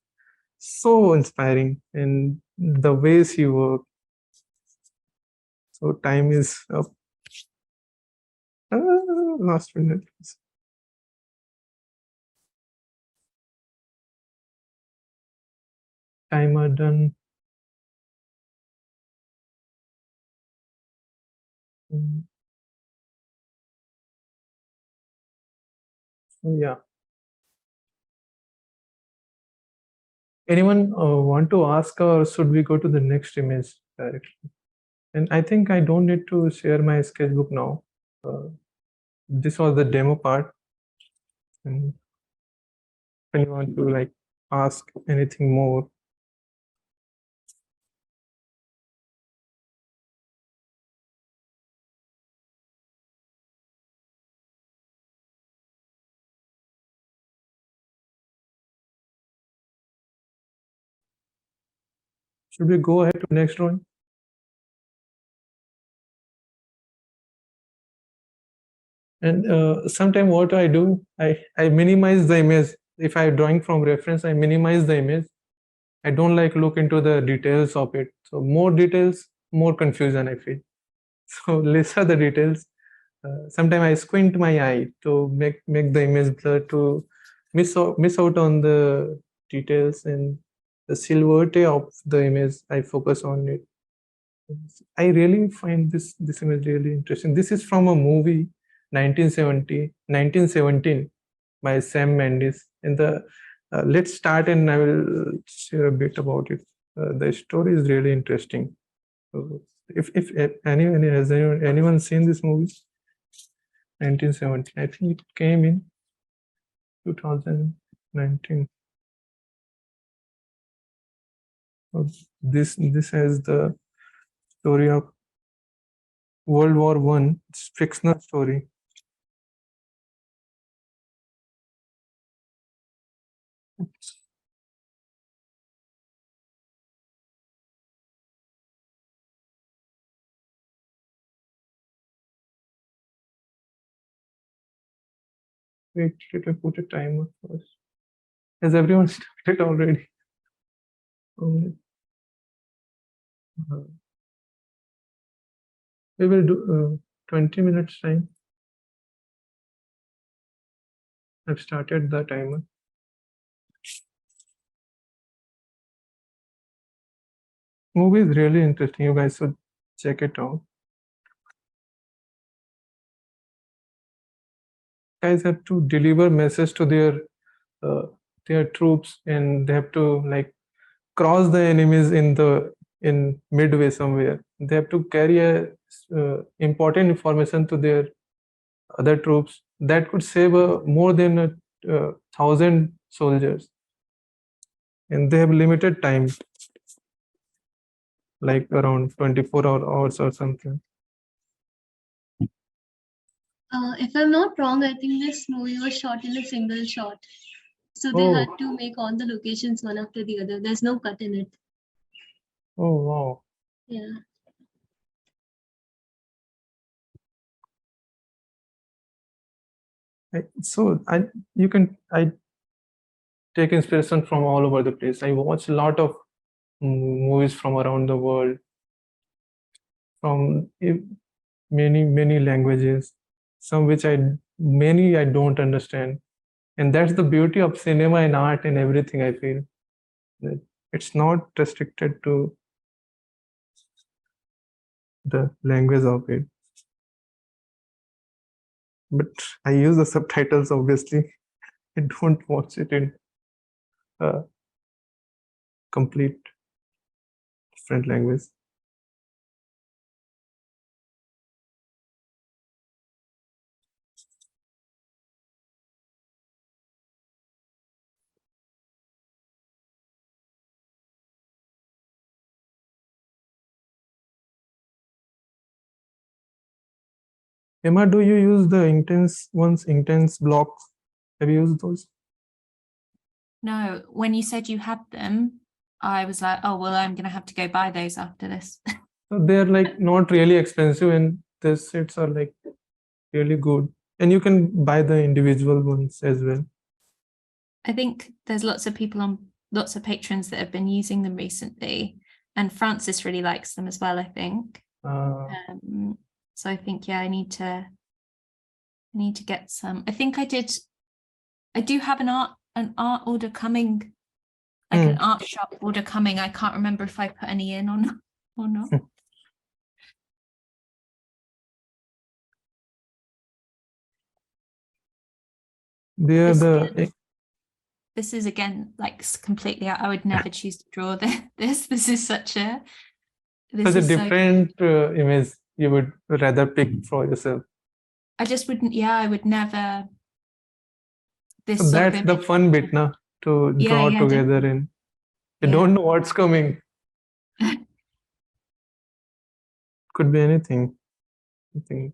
so inspiring, and the way she works. So time is up. Last minute. Timer done. Mm. Yeah. Anyone want to ask, or should we go to the next image directly? And I think I don't need to share my sketchbook now. This was the demo part. And if you want to like ask anything more. Should we go ahead to next drawing? And sometimes what I do, I minimize the image. If I'm drawing from reference, I minimize the image. I don't like look into the details of it. So more details, more confusion I feel. So less are the details. Sometimes I squint my eye to make the image blur, to miss out on the details and the silhouette of the image. I focus on it. I really find this image really interesting. This is from a movie 1917 by Sam Mendes. And the let's start and I will share a bit about it. The story is really interesting. So if anyone has anyone seen this movie? 1970. I think it came in 2019. This has the story of World War One. It's fictional story. Wait, let me put a timer first. Has everyone started already? Um, uh, we will do 20 minutes time. I've started the timer. Movie is really interesting. You guys should check it out. Guys have to deliver message to their troops, and they have to like cross the enemies in midway somewhere. They have to carry a important information to their other troops that could save more than 1,000 soldiers, and they have limited time, like around 24 hours or something. If I'm not wrong, I think this movie was shot in a single shot. So they had to make all the locations one after the other. There's no cut in it. Oh wow. Yeah. I take inspiration from all over the place. I watch a lot of movies from around the world, from many languages, some which many I don't understand. And that's the beauty of cinema and art and everything. I feel that it's not restricted to the language of it. But I use the subtitles, obviously. I don't watch it in complete different language. Emma, do you use the intense blocks? Have you used those? No, when you said you had them, I was like, oh, well, I'm going to have to go buy those after this. So they're like not really expensive, and the sets are like really good. And you can buy the individual ones as well. I think there's lots of patrons that have been using them recently, and Francis really likes them as well, I think. So I think, yeah, I need to get some. I think I do have an art order coming, like an art shop order coming. I can't remember if I put any in or not. They are This- the This is again like completely. I would never choose to draw this. This is such a. This such a is so. different image you would rather pick for yourself. I just wouldn't. Yeah, I would never. This So sort of that's the image. fun bit, na, to Yeah, draw yeah, together definitely. in. You Yeah. don't know what's coming. Could be anything. I think.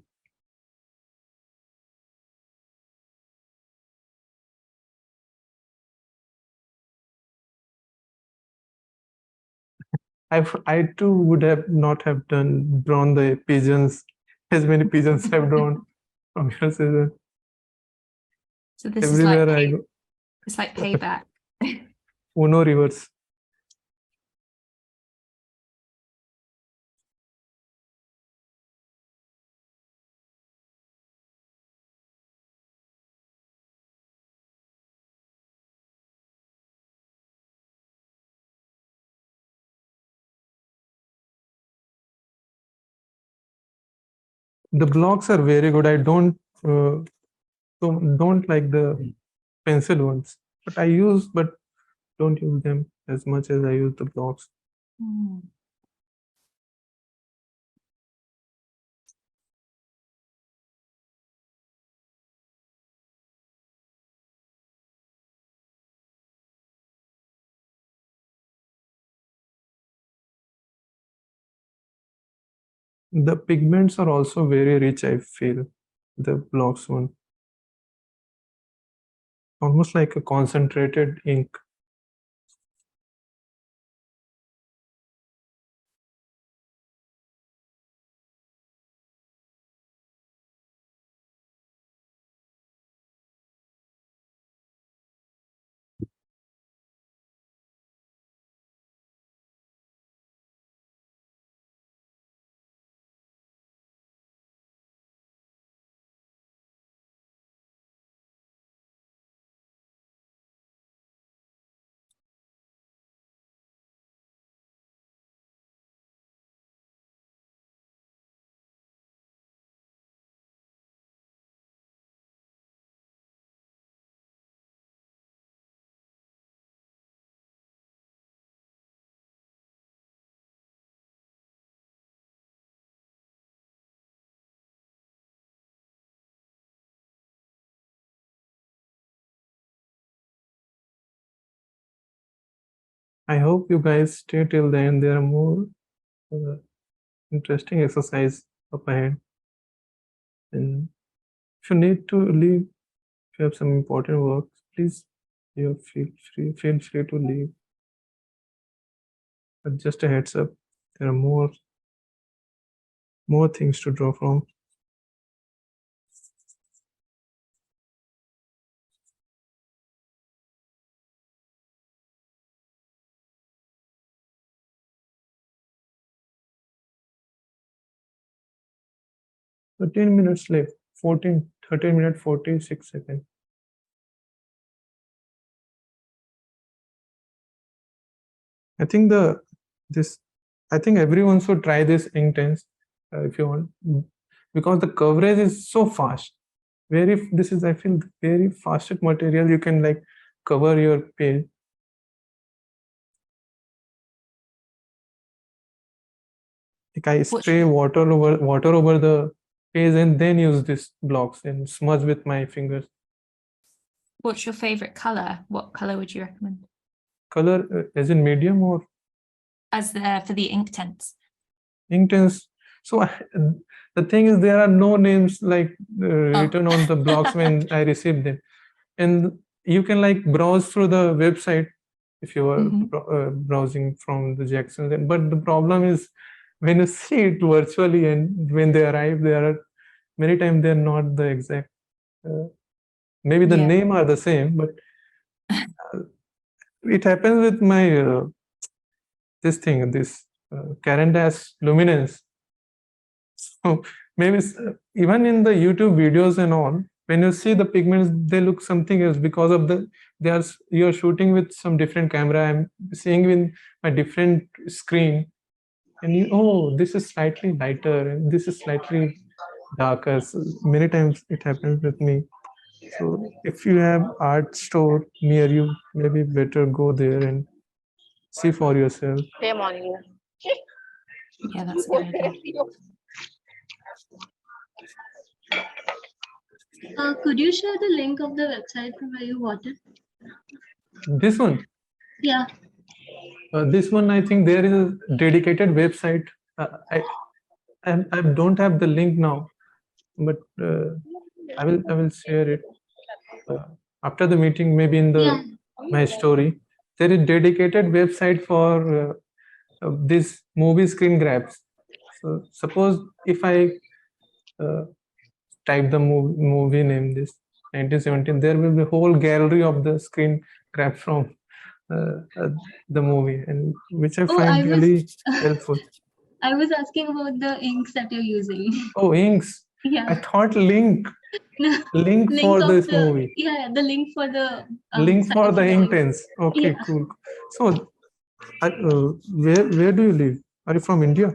I too would have not have drawn the pigeons as many pigeons have drawn from your season. So this is like Everywhere I go, it's like payback. Uno reverse. The blocks are very good. I don't like the pencil ones, but I use but don't use them as much as I use the blocks. Mm. The pigments are also very rich, I feel. The blocks one. Almost like a concentrated ink. I hope you guys stay till the end. There are more interesting exercise up ahead. And if you need to leave, if you have some important work, please feel free to leave. But just a heads up, there are more things to draw from. So 10 minutes left, 13 minutes, 46 seconds. I think I think everyone should try this Inktense if you want, because the coverage is so fast. This is, I feel, very fastest material you can like cover your page. Like I spray water over the page and then use these blocks and smudge with my fingers. What's your favorite color? What color would you recommend? Color as in medium or As for the Inktense. Inktense. So the thing is, there are no names like written on the blocks when I receive them, and you can like browse through the website if you are browsing from the Jackson. But the problem is when you see it virtually and when they arrive, there are many times they're not the exact. Maybe the name are the same, but it happens with my this Caran d'Ache luminance. So maybe even in the YouTube videos and all, when you see the pigments, they look something else because of you're shooting with some different camera. I'm seeing with a different screen, and this is slightly lighter and this is slightly darker. So many times it happens with me. So if you have art store near you, maybe better go there and see for yourself. Shame on you. Yeah, that's a good idea. Could you share the link of the website from where you bought it? This one, Yeah. this one, I think there is a dedicated website. I don't have the link now, but I will share it after the meeting, maybe in the Yeah. my story. There is dedicated website for this movie screen grabs. So suppose if I type the movie name, this 1917, there will be a whole gallery of the screen grabs from the movie, and which I Oh, find I was really helpful. I was asking about the inks that you're using. Oh, inks. I Yeah. thought link No, link link for of this the movie. yeah, the link for the Link for the sci-fi. ink pens. Okay, Yeah. cool. So, where do you live? Are you from India?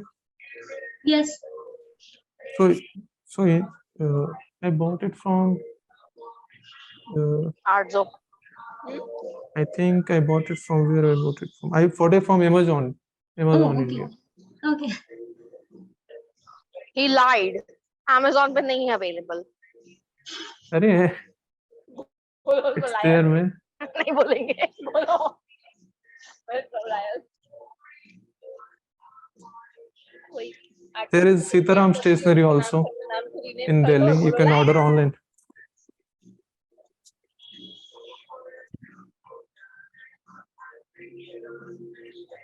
Yes. So I bought it from. Arzo. I think I bought it from where I bought it from. I bought it from Amazon. Amazon Oh, okay. India. Okay. He lied. Amazon पे नहीं है available. अरे बोलो उसको it's liar. there में. नहीं बोलेंगे. बोलो. बोलो liar. कोई There is Sitaram Stationery also in Delhi. You can order online.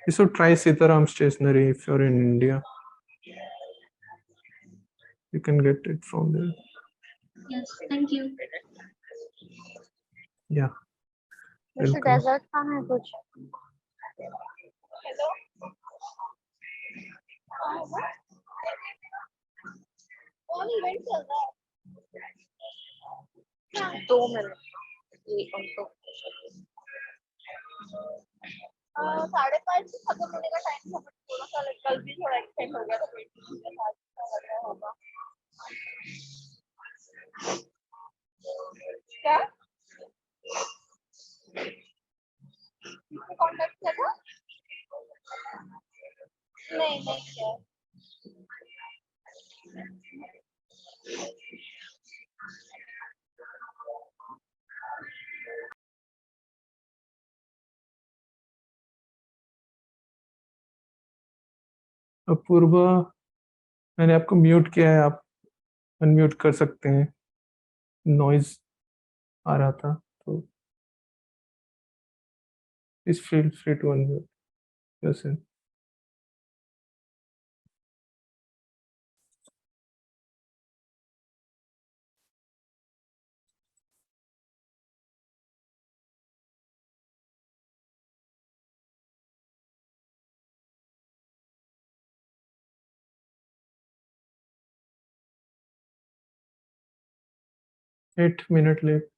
You should try Sitaram Stationery if you're in India. You can get it from there. Yes. Thank you. Yeah. मुझे Welcome. Desert खाना है कुछ. Hello. कौन event चल रहा है? 2 minute. ये उनको 5:30 से खत्म होने का टाइम था, थोड़ा सा कल भी थोड़ा एक्सटेंड हो गया था, पेट के साथ लग रहा होगा. क्या कांटेक्ट किया था? नहीं किया. अपूर्वा, मैंने आपको म्यूट किया है, आप अनम्यूट कर सकते हैं. नॉइज आ रहा था, तो please feel free to unmute yourself. Eight minute late.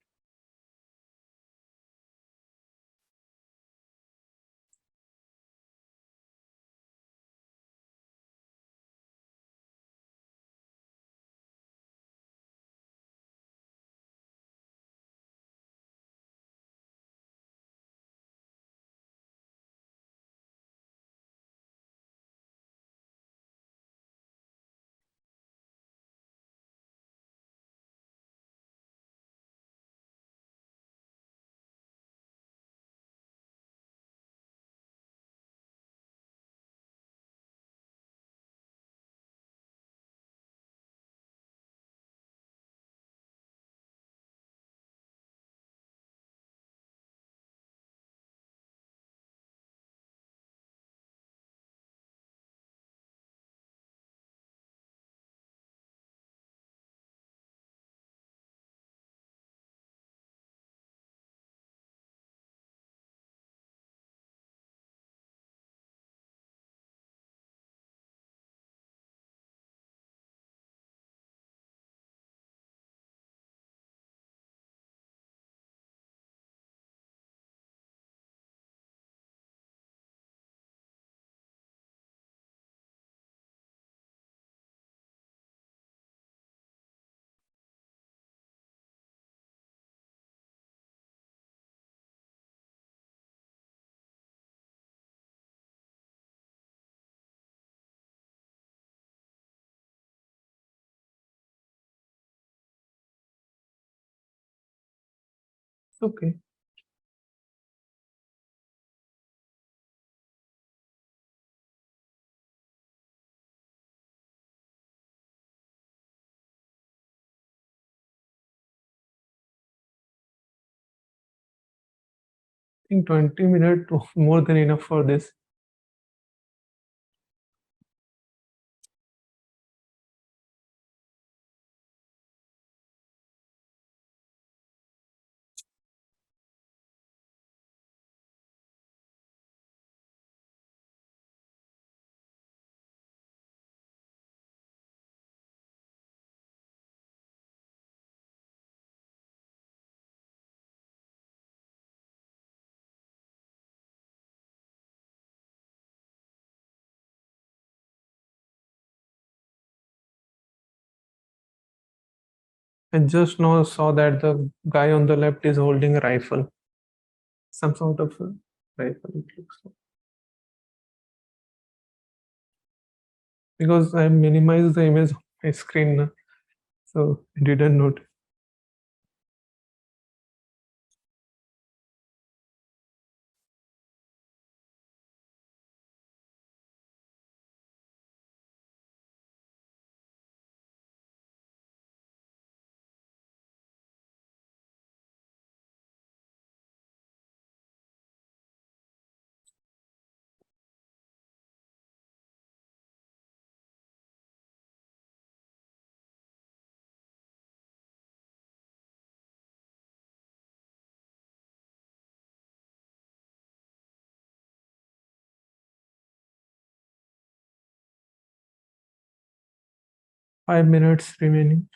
Okay. I think 20 minutes more than enough for this. I just now saw that the guy on the left is holding a rifle, some sort of a rifle, it looks like. Because I minimized the image on my screen now, so I didn't note. Five minutes remaining.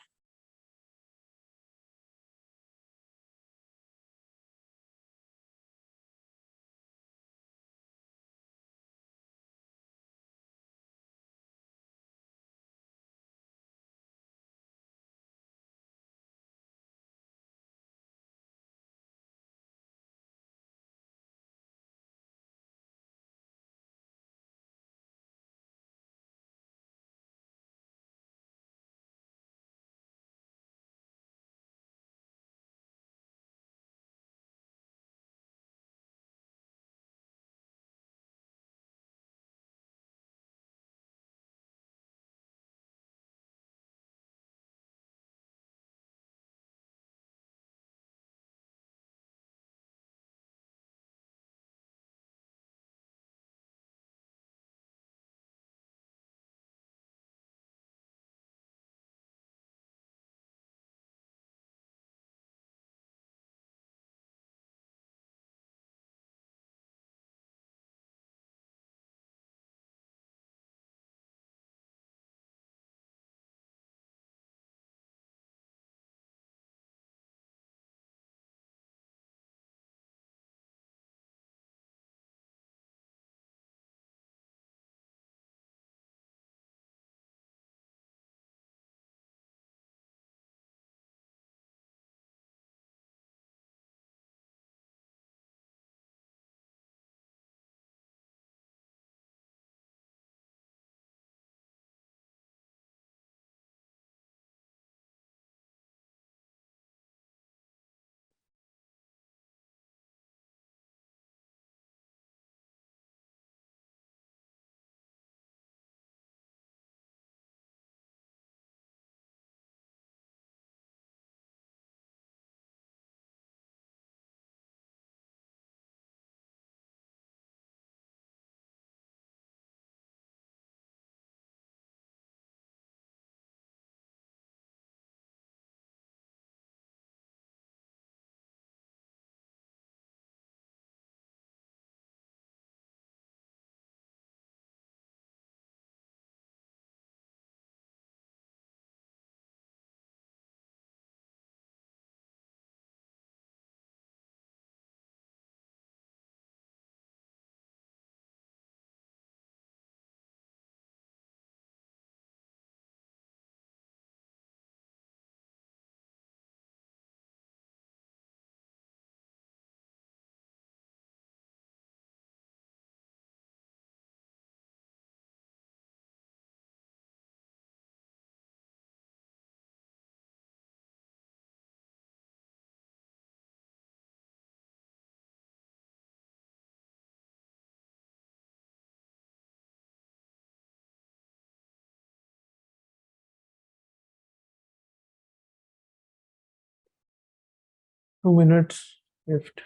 2 minutes left.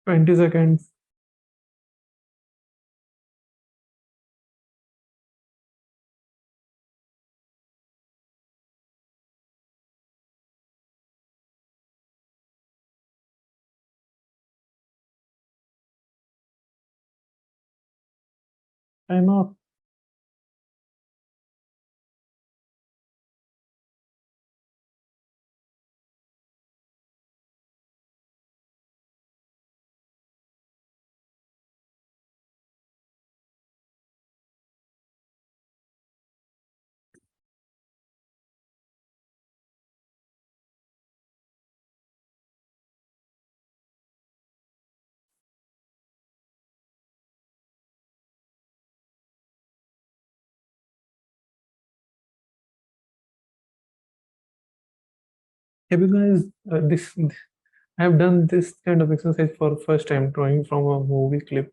Twenty seconds. Time up. Have you guys I have done this kind of exercise for first time, drawing from a movie clip.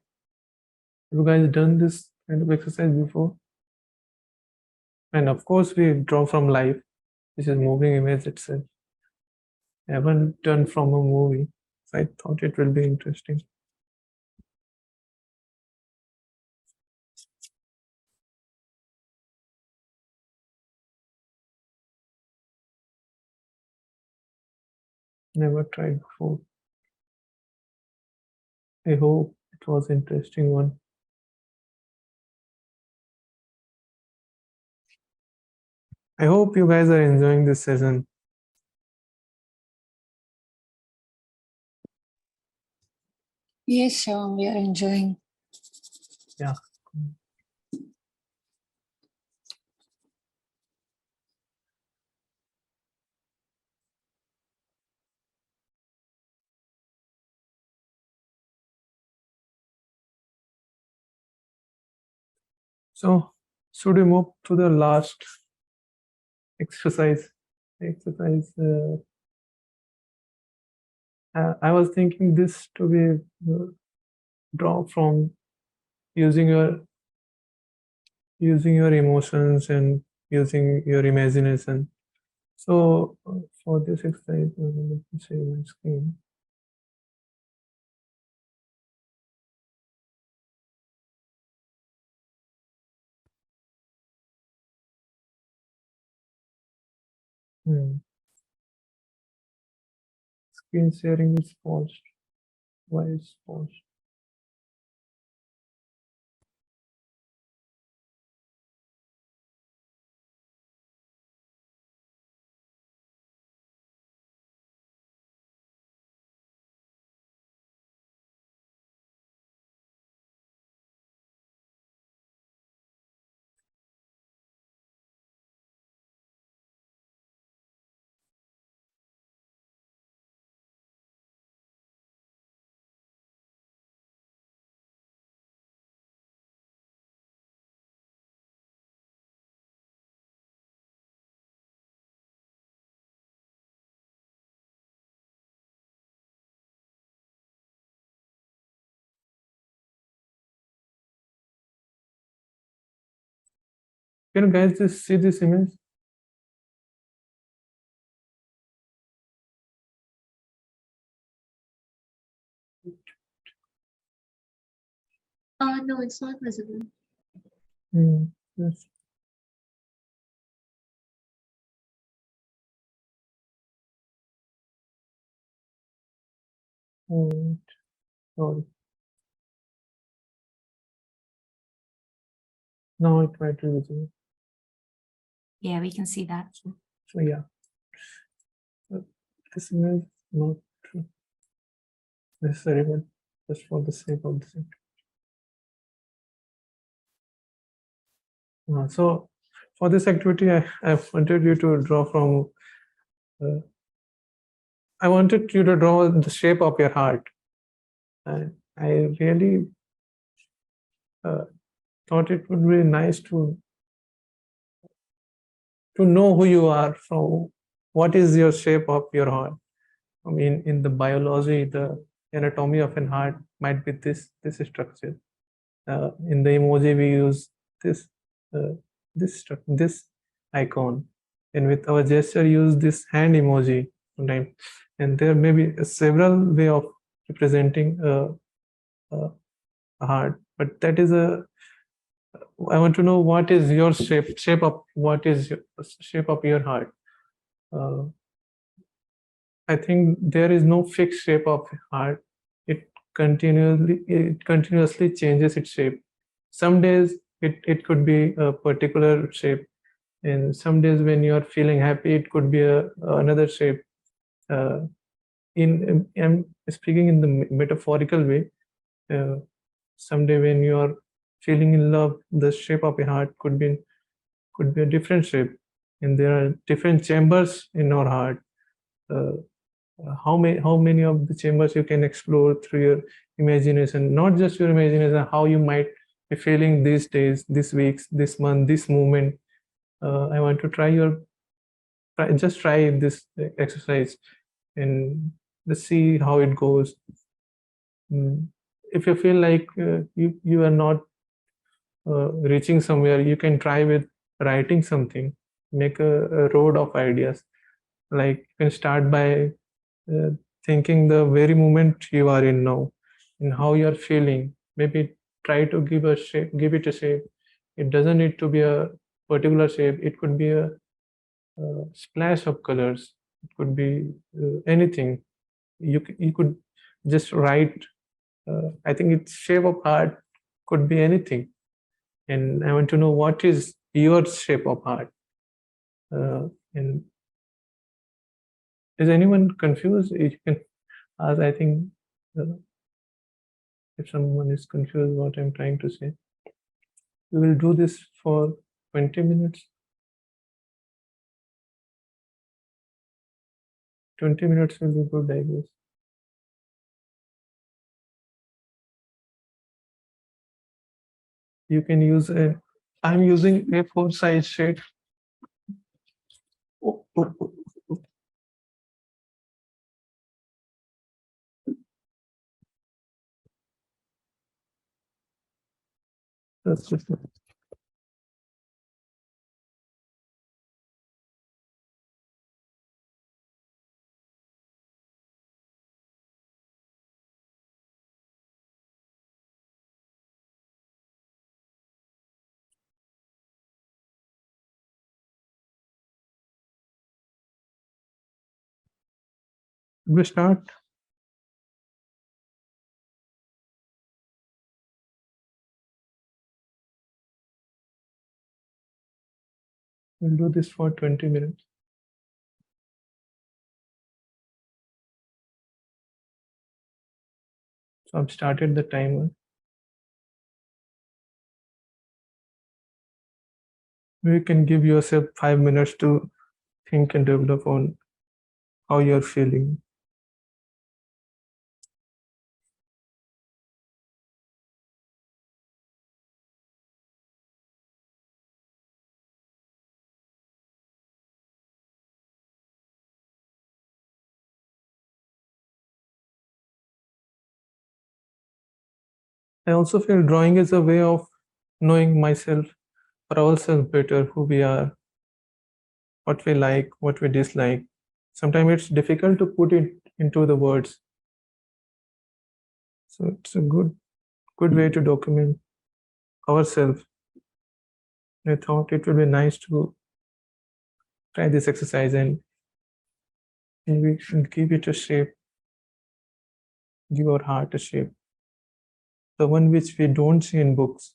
Have you guys done this kind of exercise before? And of course, we draw from life, which is moving image itself. I haven't done from a movie, so I thought it will be interesting. Never tried before. I hope it was interesting one. I hope you guys are enjoying this session. Yes, sure, we are enjoying. Yeah. So, should we move to the last exercise? I was thinking this to be draw from using your emotions and using your imagination. So for this exercise, let me share my screen. Screen sharing is paused. Why is paused? Can you guys just see this image? No, it's not visible. Yes. Sorry. Now it might be visible. Yeah, we can see that. So yeah, this image not necessary, but just for the sake of the sake. So for this activity, I wanted you to draw from. I wanted you to draw the shape of your heart. And I really thought it would be nice to know who you are. From what is your shape of your heart? I mean, in the biology, the anatomy of an heart might be this structure. In the emoji, we use this this icon, and with our gesture, use this hand emoji sometimes. And there may be several way of representing a heart, but that is a. I want to know what is your shape of what is your shape of your heart. I think there is no fixed shape of heart. It continuously changes its shape. Some days it could be a particular shape, and some days when you are feeling happy, it could be another shape. I'm speaking in the metaphorical way. Someday when you are feeling in love, the shape of a heart could be a different shape, and there are different chambers in our heart. How many of the chambers you can explore through your imagination, not just your imagination, how you might be feeling these days, these weeks, this month, this moment. I want to just try this exercise and let's see how it goes. If you feel like you are not reaching somewhere, you can try with writing something, make a road of ideas. Like you can start by thinking the very moment you are in now and how you are feeling. Maybe try to give it a shape. It doesn't need to be a particular shape. It could be a splash of colors. It could be anything. You could just write. I think its shape of heart could be anything. And I want to know what is your shape of heart. And is anyone confused? You can ask. I think if someone is confused what I'm trying to say, we will do this for 20 minutes. 20 minutes will be good, I guess. You can use I'm using A4 size sheet. Oh, oh, oh, oh. That's just it. We start. We'll do this for 20 minutes. So I've started the timer. You can give yourself 5 minutes to think and develop on how you're feeling. I also feel drawing is a way of knowing myself. for ourselves better, who we are, what we like, what we dislike. Sometimes it's difficult to put it into the words. So it's a good way to document ourselves. I thought it would be nice to try this exercise and we should give it a shape, give our heart a shape, the one which we don't see in books.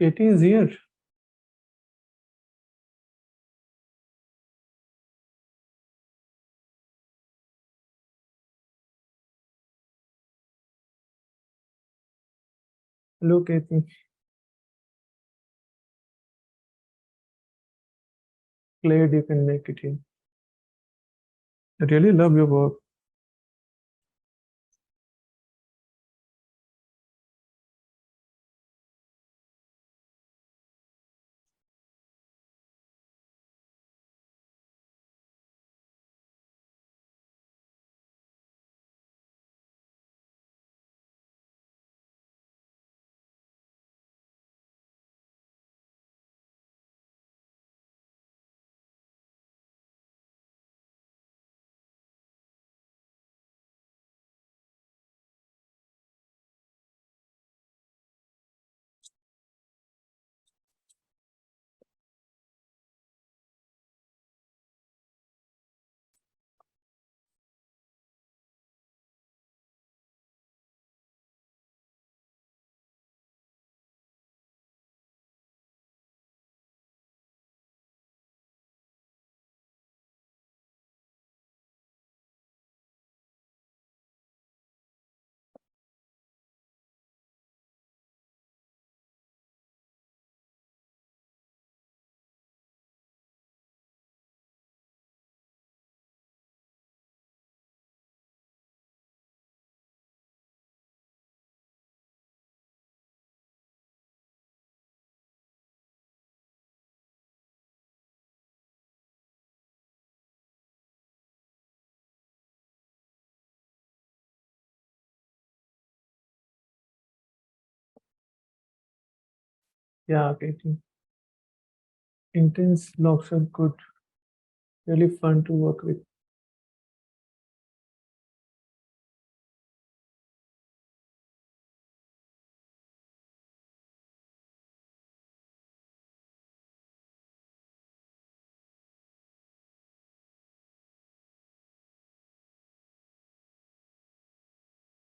It is here. Look at me. Glad you can make it here. I really love your work. Yeah, Katie. Intense blocks are good, really fun to work with.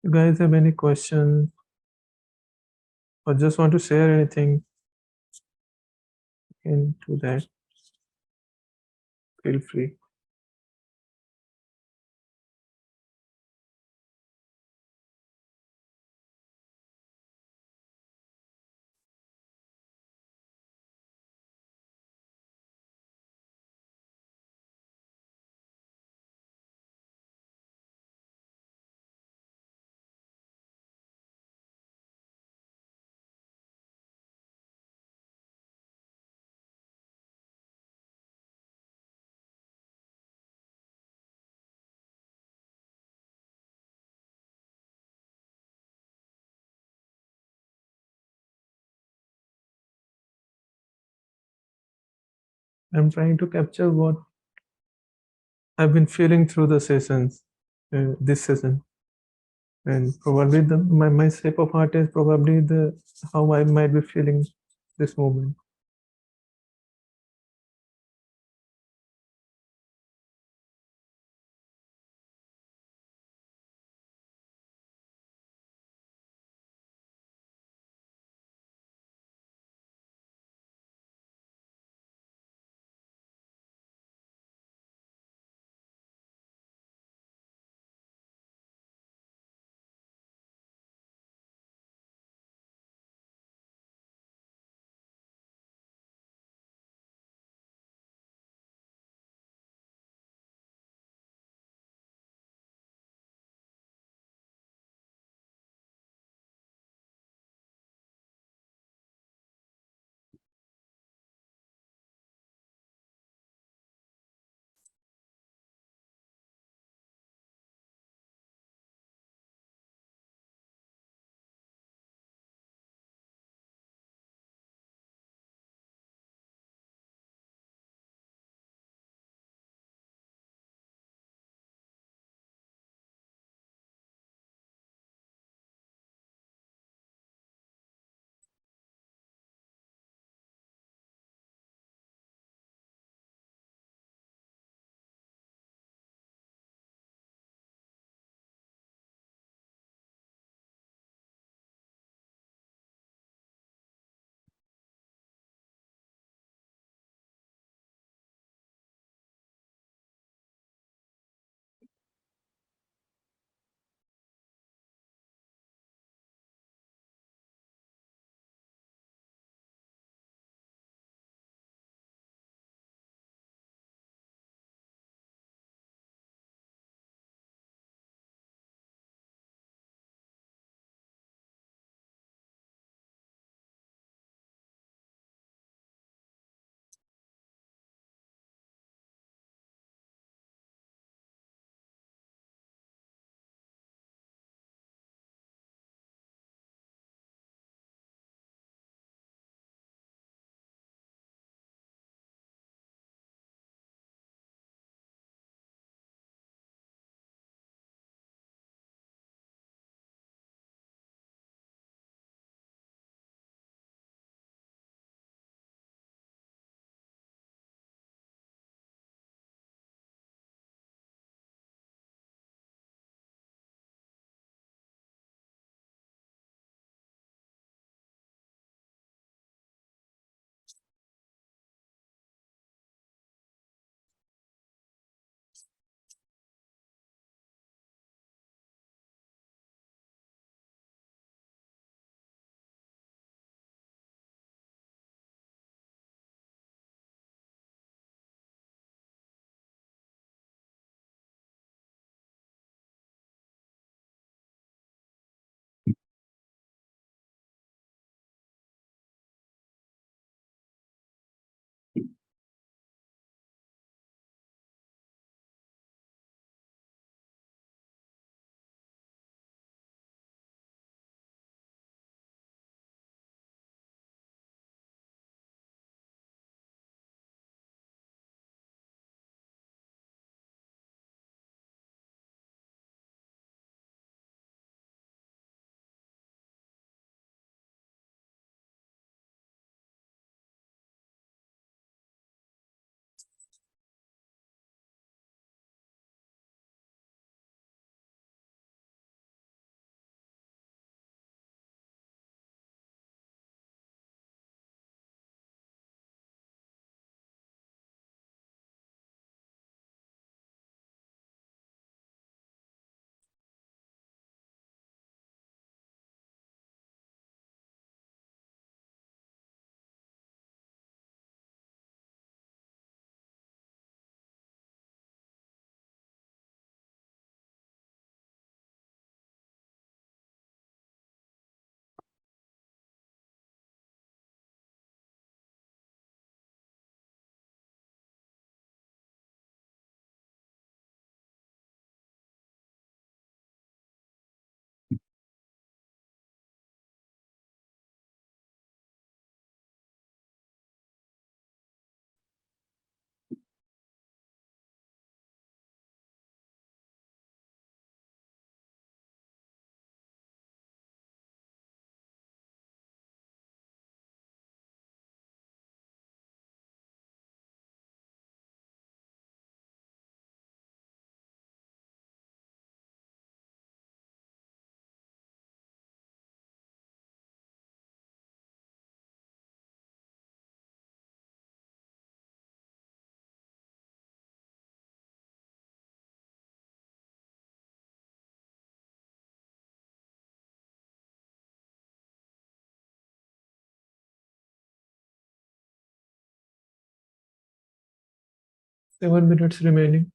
You guys have any questions or just want to share anything into that? Feel free. I'm trying to capture what I've been feeling through the sessions, this session, and probably my shape of heart is probably the how I might be feeling this moment. 7 minutes remaining.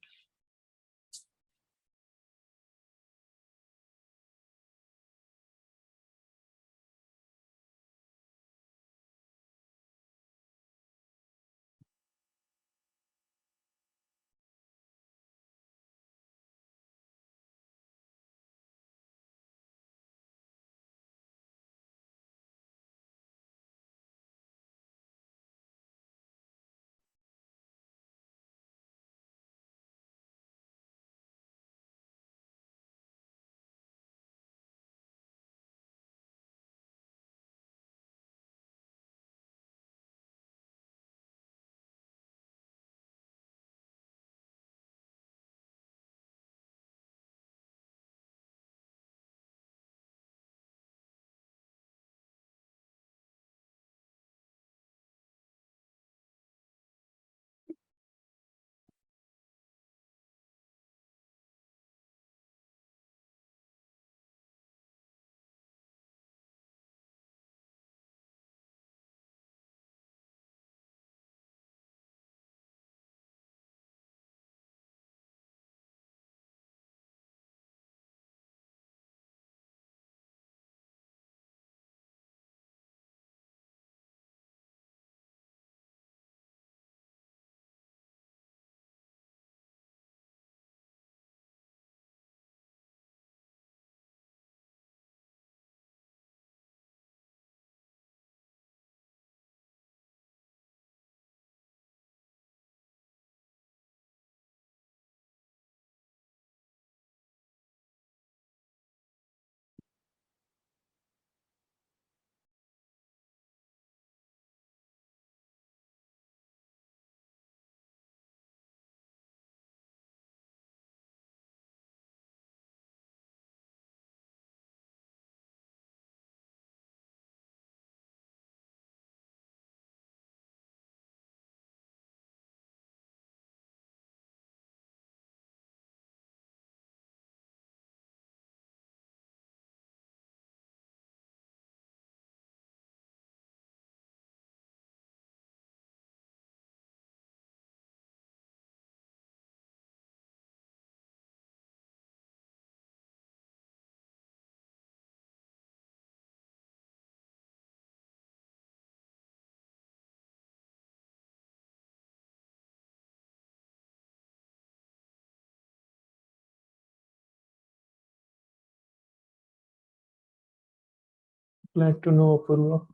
Glad to know, Apurva.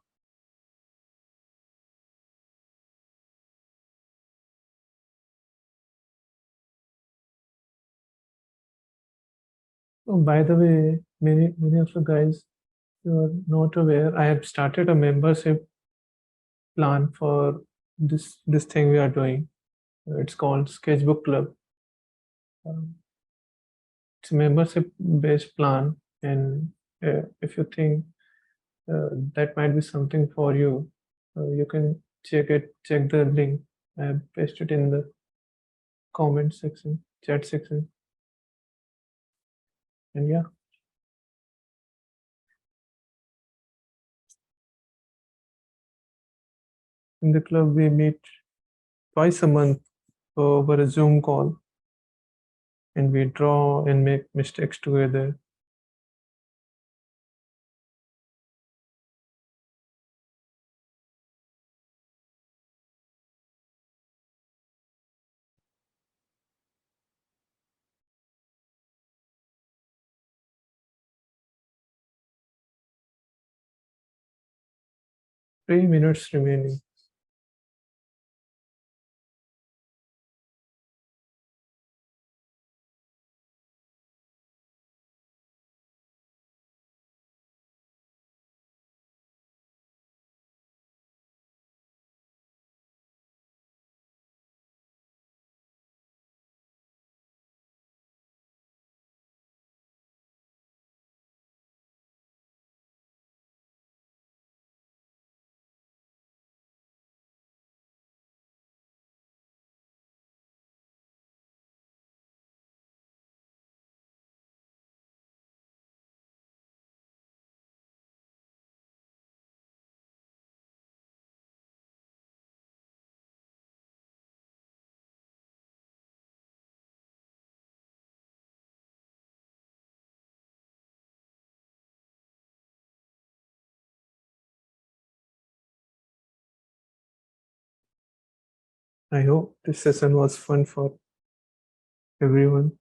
Oh, by the way, many of you guys, you are not aware, I have started a membership plan for this thing we are doing. It's called Sketchbook Club. Um, it's a membership based plan, and if you think that might be something for you, you can check the link. I have pasted in the comment section, chat section, and yeah. In the club, we meet twice a month over a Zoom call, and we draw and make mistakes together. Three minutes remaining. I hope this session was fun for everyone.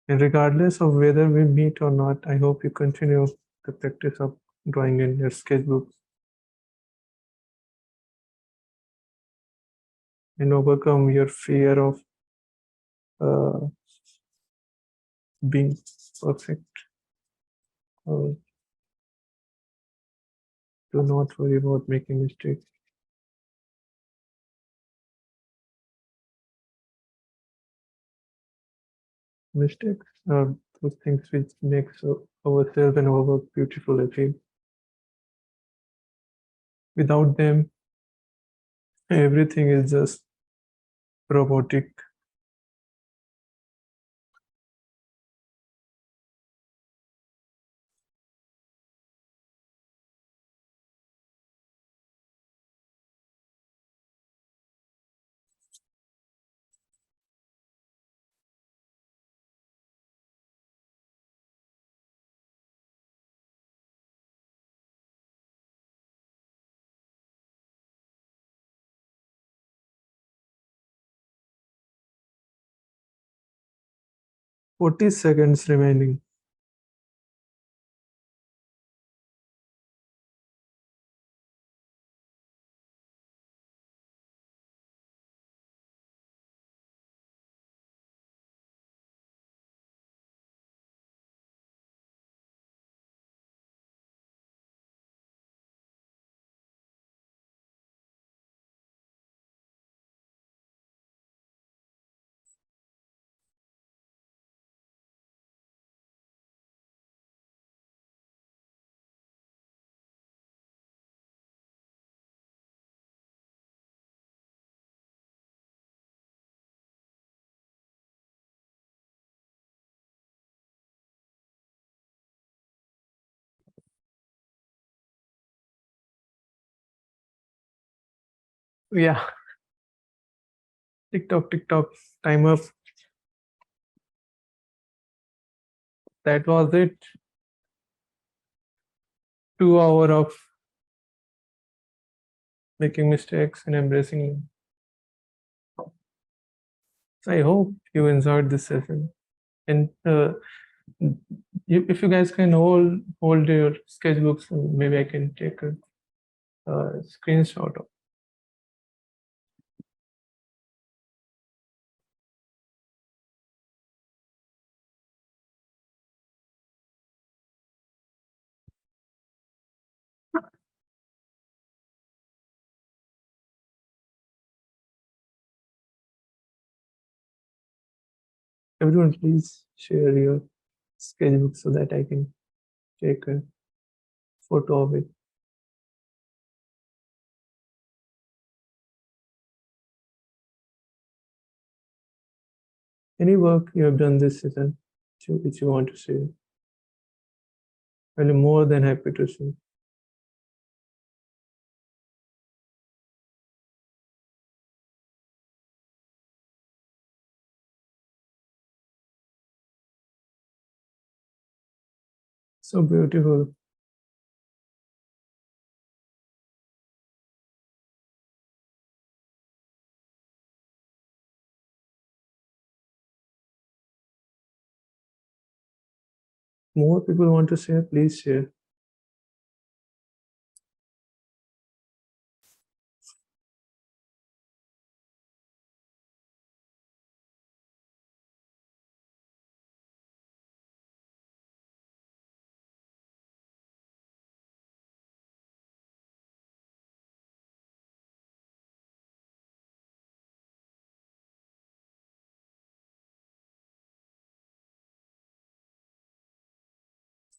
And regardless of whether we meet or not, I hope you continue the practice of drawing in your sketchbooks and overcome your fear of being perfect. Do not worry about making mistakes. Mistakes are those things which makes ourselves and our work beautiful, I feel. Without them, everything is just robotic. "40 seconds remaining." Yeah. Tick tock, time up. That was it. 2 hours of making mistakes and embracing them. So I hope you enjoyed this session. And if you guys can hold your sketchbooks, maybe I can take a screenshot of. Everyone, please share your sketchbook so that I can take a photo of it. Any work you have done this season which you want to share, I'm more than happy to share. So beautiful. More people want to share, please share.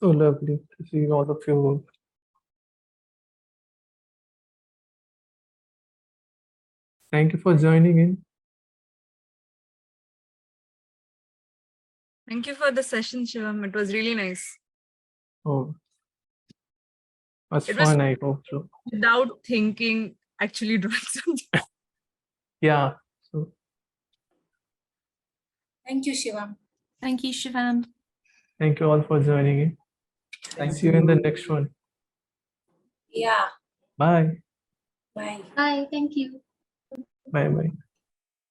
So lovely to see all of your work. Thank you for joining in. Thank you for the session, Shivam. It was really nice. Oh, was It was fun, I hope so. without thinking, actually drawing something. Yeah. So Thank you, Shivam. Thank you, Shivam. thank you all for joining in. See you in the next one. Yeah. Bye. Bye. Bye. Thank you. Bye.